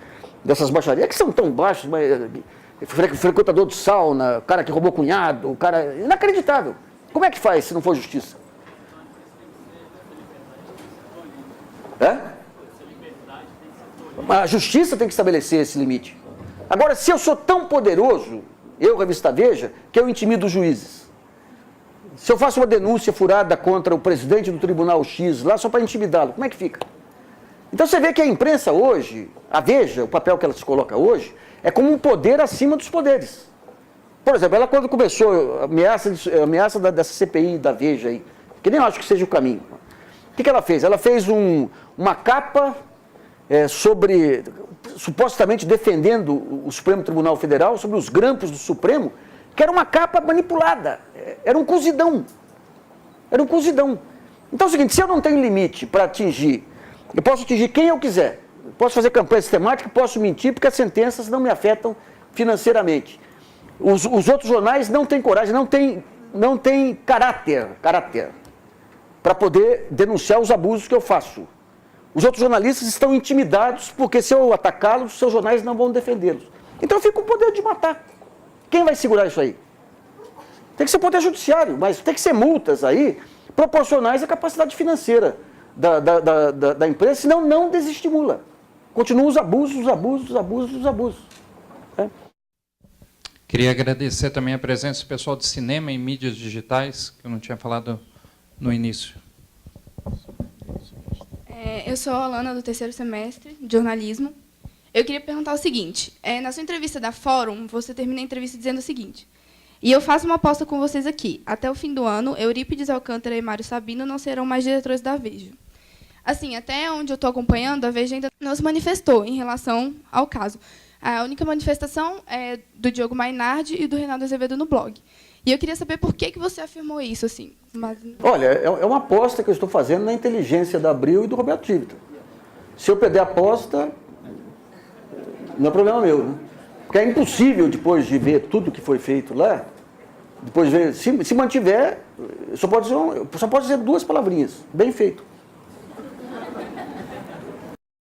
dessas baixarias, que são tão baixos, mas frequentador de sauna, cara que roubou cunhado, cara... Inacreditável. Como é que faz se não for justiça? A justiça tem que estabelecer esse limite. Agora, se eu sou tão poderoso, eu, revista Veja, que eu intimido os juízes. Se eu faço uma denúncia furada contra o presidente do Tribunal X, lá só para intimidá-lo, como é que fica? Então você vê que a imprensa hoje, a Veja, o papel que ela se coloca hoje, é como um poder acima dos poderes. Por exemplo, ela quando começou a ameaça dessa CPI da Veja aí, que nem eu acho que seja o caminho. O que ela fez? Ela fez uma capa supostamente defendendo o Supremo Tribunal Federal, sobre os grampos do Supremo, que era uma capa manipulada, era um cozidão. Era um cozidão. Então é o seguinte, se eu não tenho limite para atingir, eu posso atingir quem eu quiser, eu posso fazer campanha sistemática, posso mentir, porque as sentenças não me afetam financeiramente. Os outros jornais não têm coragem, não têm caráter para poder denunciar os abusos que eu faço. Os outros jornalistas estão intimidados, porque se eu atacá-los, os seus jornais não vão defendê-los. Então eu fico com o poder de matar. Quem vai segurar isso aí? Tem que ser o poder judiciário, mas tem que ser multas aí proporcionais à capacidade financeira da empresa, senão não desestimula. Continuam os abusos. Né? Queria agradecer também a presença do pessoal de cinema e mídias digitais, que eu não tinha falado no início. Eu sou a Alana, do 3º semestre de jornalismo. Eu queria perguntar o seguinte, na sua entrevista da Fórum, você termina a entrevista dizendo o seguinte: e eu faço uma aposta com vocês aqui, até o fim do ano, Eurípides Alcântara e Mário Sabino não serão mais diretores da Veja. Assim, até onde eu estou acompanhando, a Veja ainda não se manifestou em relação ao caso. A única manifestação é do Diogo Mainardi e do Reinaldo Azevedo no blog. E eu queria saber por que você afirmou isso, assim. Olha, é uma aposta que eu estou fazendo na inteligência da Abril e do Roberto Tivita. Se eu perder a aposta, não é problema meu, né? Porque é impossível, depois de ver tudo que foi feito lá, depois de ver, se mantiver, só pode dizer 2 palavrinhas: bem feito.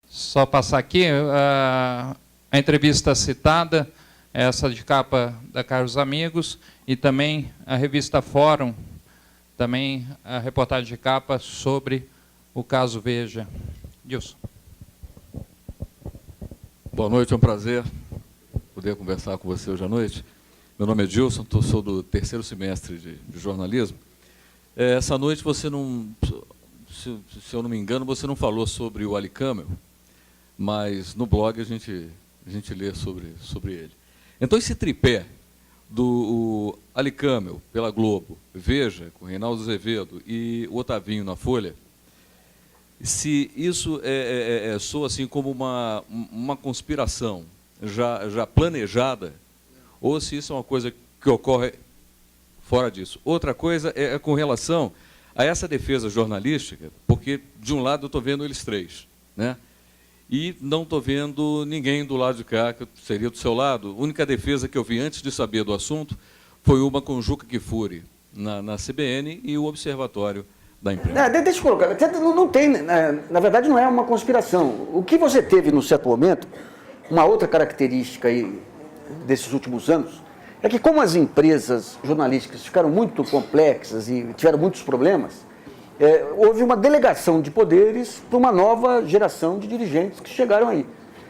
Só passar aqui, a entrevista citada, essa de capa da Caros Amigos, e também a revista Fórum, também a reportagem de capa sobre o caso Veja. Dilson. Boa noite, é um prazer poder conversar com você hoje à noite. Meu nome é Dilson, sou do 3º semestre de jornalismo. Essa noite você não, se eu não me engano, você não falou sobre o Ali Camel, mas no blog a gente lê sobre ele. Então esse tripé do Ali Camel pela Globo, Veja, com Reinaldo Azevedo e o Otavinho na Folha, se isso soa assim como uma conspiração já planejada, ou se isso é uma coisa que ocorre fora disso. Outra coisa é com relação a essa defesa jornalística, porque, de um lado, eu estou vendo eles 3, né? E não estou vendo ninguém do lado de cá, que seria do seu lado. A única defesa que eu vi antes de saber do assunto foi uma com Juca Kfouri na CBN e o Observatório da Imprensa. Deixa eu colocar, não tem, na verdade não é uma conspiração. O que você teve, no certo momento, uma outra característica aí desses últimos anos, é que como as empresas jornalísticas ficaram muito complexas e tiveram muitos problemas, houve uma delegação de poderes para uma nova geração de dirigentes que chegaram aí.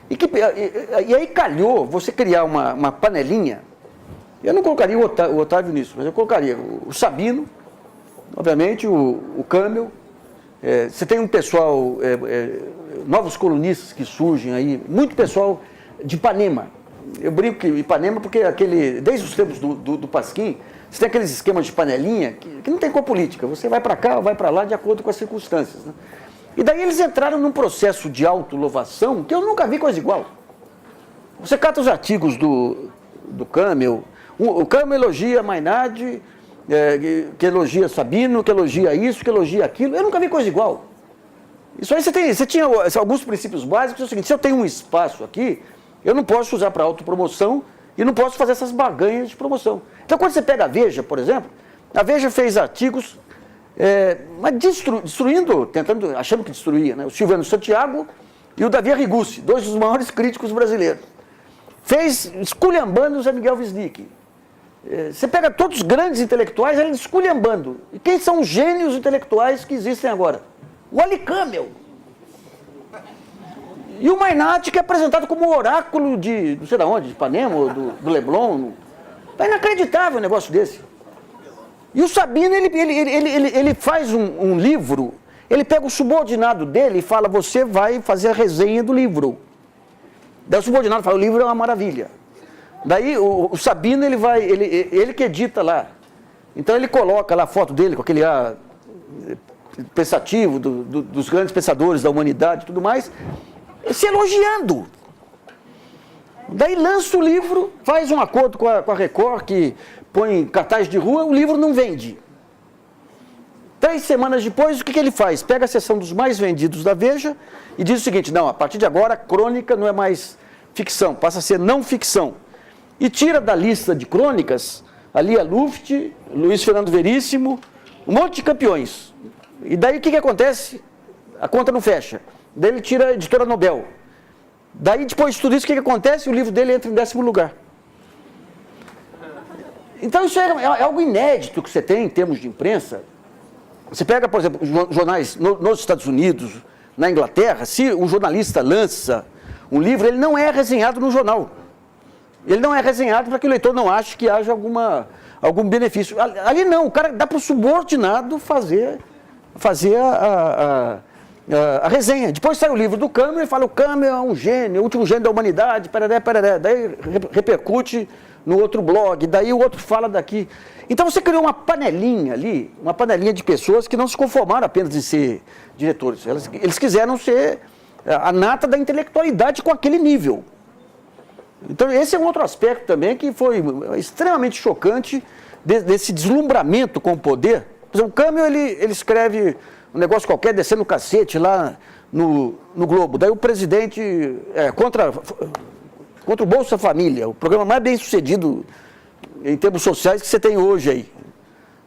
E aí calhou você criar uma panelinha. Eu não colocaria o Otávio nisso, mas eu colocaria o Sabino, obviamente, o Camel. Você tem um pessoal, novos colunistas que surgem aí, muito pessoal de Ipanema. Eu brinco que Ipanema, porque desde os tempos do Pasquim, você tem aqueles esquemas de panelinha que não tem cor política. Você vai para cá ou vai para lá de acordo com as circunstâncias, né? E daí eles entraram num processo de autolovação que eu nunca vi coisa igual. Você cata os artigos do Camel, o Camel elogia Mainardi, que elogia Sabino, que elogia isso, que elogia aquilo. Eu nunca vi coisa igual. Isso aí você tinha alguns princípios básicos. É o seguinte: se eu tenho um espaço aqui, eu não posso usar para autopromoção e não posso fazer essas barganhas de promoção. Então, quando você pega a Veja, por exemplo, a Veja fez artigos, mas destruindo, achando que destruía, né? O Silvano Santiago e o Davi Arrigussi, 2 dos maiores críticos brasileiros. Fez esculhambando o Zé Miguel Wisnik. Você pega todos os grandes intelectuais, eles esculhambando. E quem são os gênios intelectuais que existem agora? O Ali Camel. E o Mainardi, que é apresentado como oráculo de, não sei de onde, de Ipanema, ou do Leblon. É inacreditável um negócio desse. E o Sabino, ele faz um livro, ele pega o subordinado dele e fala, você vai fazer a resenha do livro. Daí o subordinado fala, o livro é uma maravilha. Daí o Sabino, ele que edita lá. Então ele coloca lá a foto dele com aquele ar pensativo dos grandes pensadores da humanidade e tudo mais, se elogiando. Daí lança o livro, faz um acordo com a Record, que põe cartaz de rua, o livro não vende. 3 semanas depois, o que ele faz? Pega a seção dos mais vendidos da Veja e diz o seguinte, não, a partir de agora a crônica não é mais ficção, passa a ser não ficção. E tira da lista de crônicas a Lia Luft, Luiz Fernando Veríssimo, um monte de campeões. E daí o que acontece? A conta não fecha. Daí ele tira a Editora Nobel. Daí, depois de tudo isso, o que acontece? O livro dele entra em 10º lugar. Então, isso é algo inédito que você tem em termos de imprensa. Você pega, por exemplo, jornais nos Estados Unidos, na Inglaterra, se um jornalista lança um livro, ele não é resenhado no jornal. Ele não é resenhado para que o leitor não ache que haja algum benefício. Ali não, o cara dá para o subordinado fazer a resenha. Depois sai o livro do Camus e fala, o Camus é um gênio, o último gênio da humanidade, pararé. Daí repercute no outro blog, daí o outro fala daqui. Então você criou uma panelinha ali, uma panelinha de pessoas que não se conformaram apenas em ser diretores. Eles quiseram ser a nata da intelectualidade com aquele nível. Então esse é um outro aspecto também que foi extremamente chocante desse deslumbramento com o poder. Por exemplo, o Camus, ele escreve um negócio qualquer, descendo o cacete lá no Globo. Daí o presidente, contra o Bolsa Família, o programa mais bem sucedido em termos sociais que você tem hoje aí.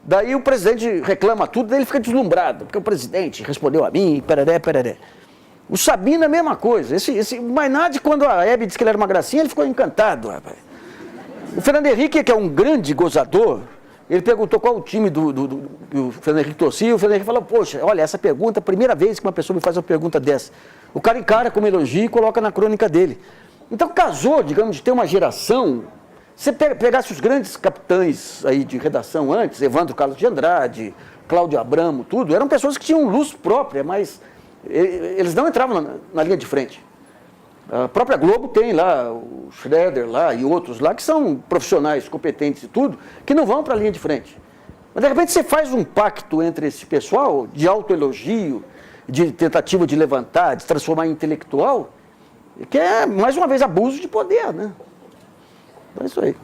Daí o presidente reclama tudo, daí ele fica deslumbrado, porque o presidente respondeu a mim, pereré. O Sabino é a mesma coisa. Esse Mainardi, quando a Hebe disse que ele era uma gracinha, ele ficou encantado, rapaz. O Fernando Henrique, que é um grande gozador, ele perguntou qual o time do Fernando Henrique torcia, e o Fernando Henrique falou, poxa, olha, essa pergunta, a primeira vez que uma pessoa me faz uma pergunta dessa. O cara encara como elogio e coloca na crônica dele. Então casou, digamos, de ter uma geração. Se pegasse os grandes capitães aí de redação antes, Evandro Carlos de Andrade, Cláudio Abramo, tudo, eram pessoas que tinham luz própria, mas eles não entravam na linha de frente. A própria Globo tem lá o Schroeder lá e outros lá que são profissionais competentes e tudo, que não vão para a linha de frente. Mas de repente você faz um pacto entre esse pessoal de autoelogio, de tentativa de levantar, de transformar em intelectual, que é, mais uma vez, abuso de poder, né? Então é isso aí.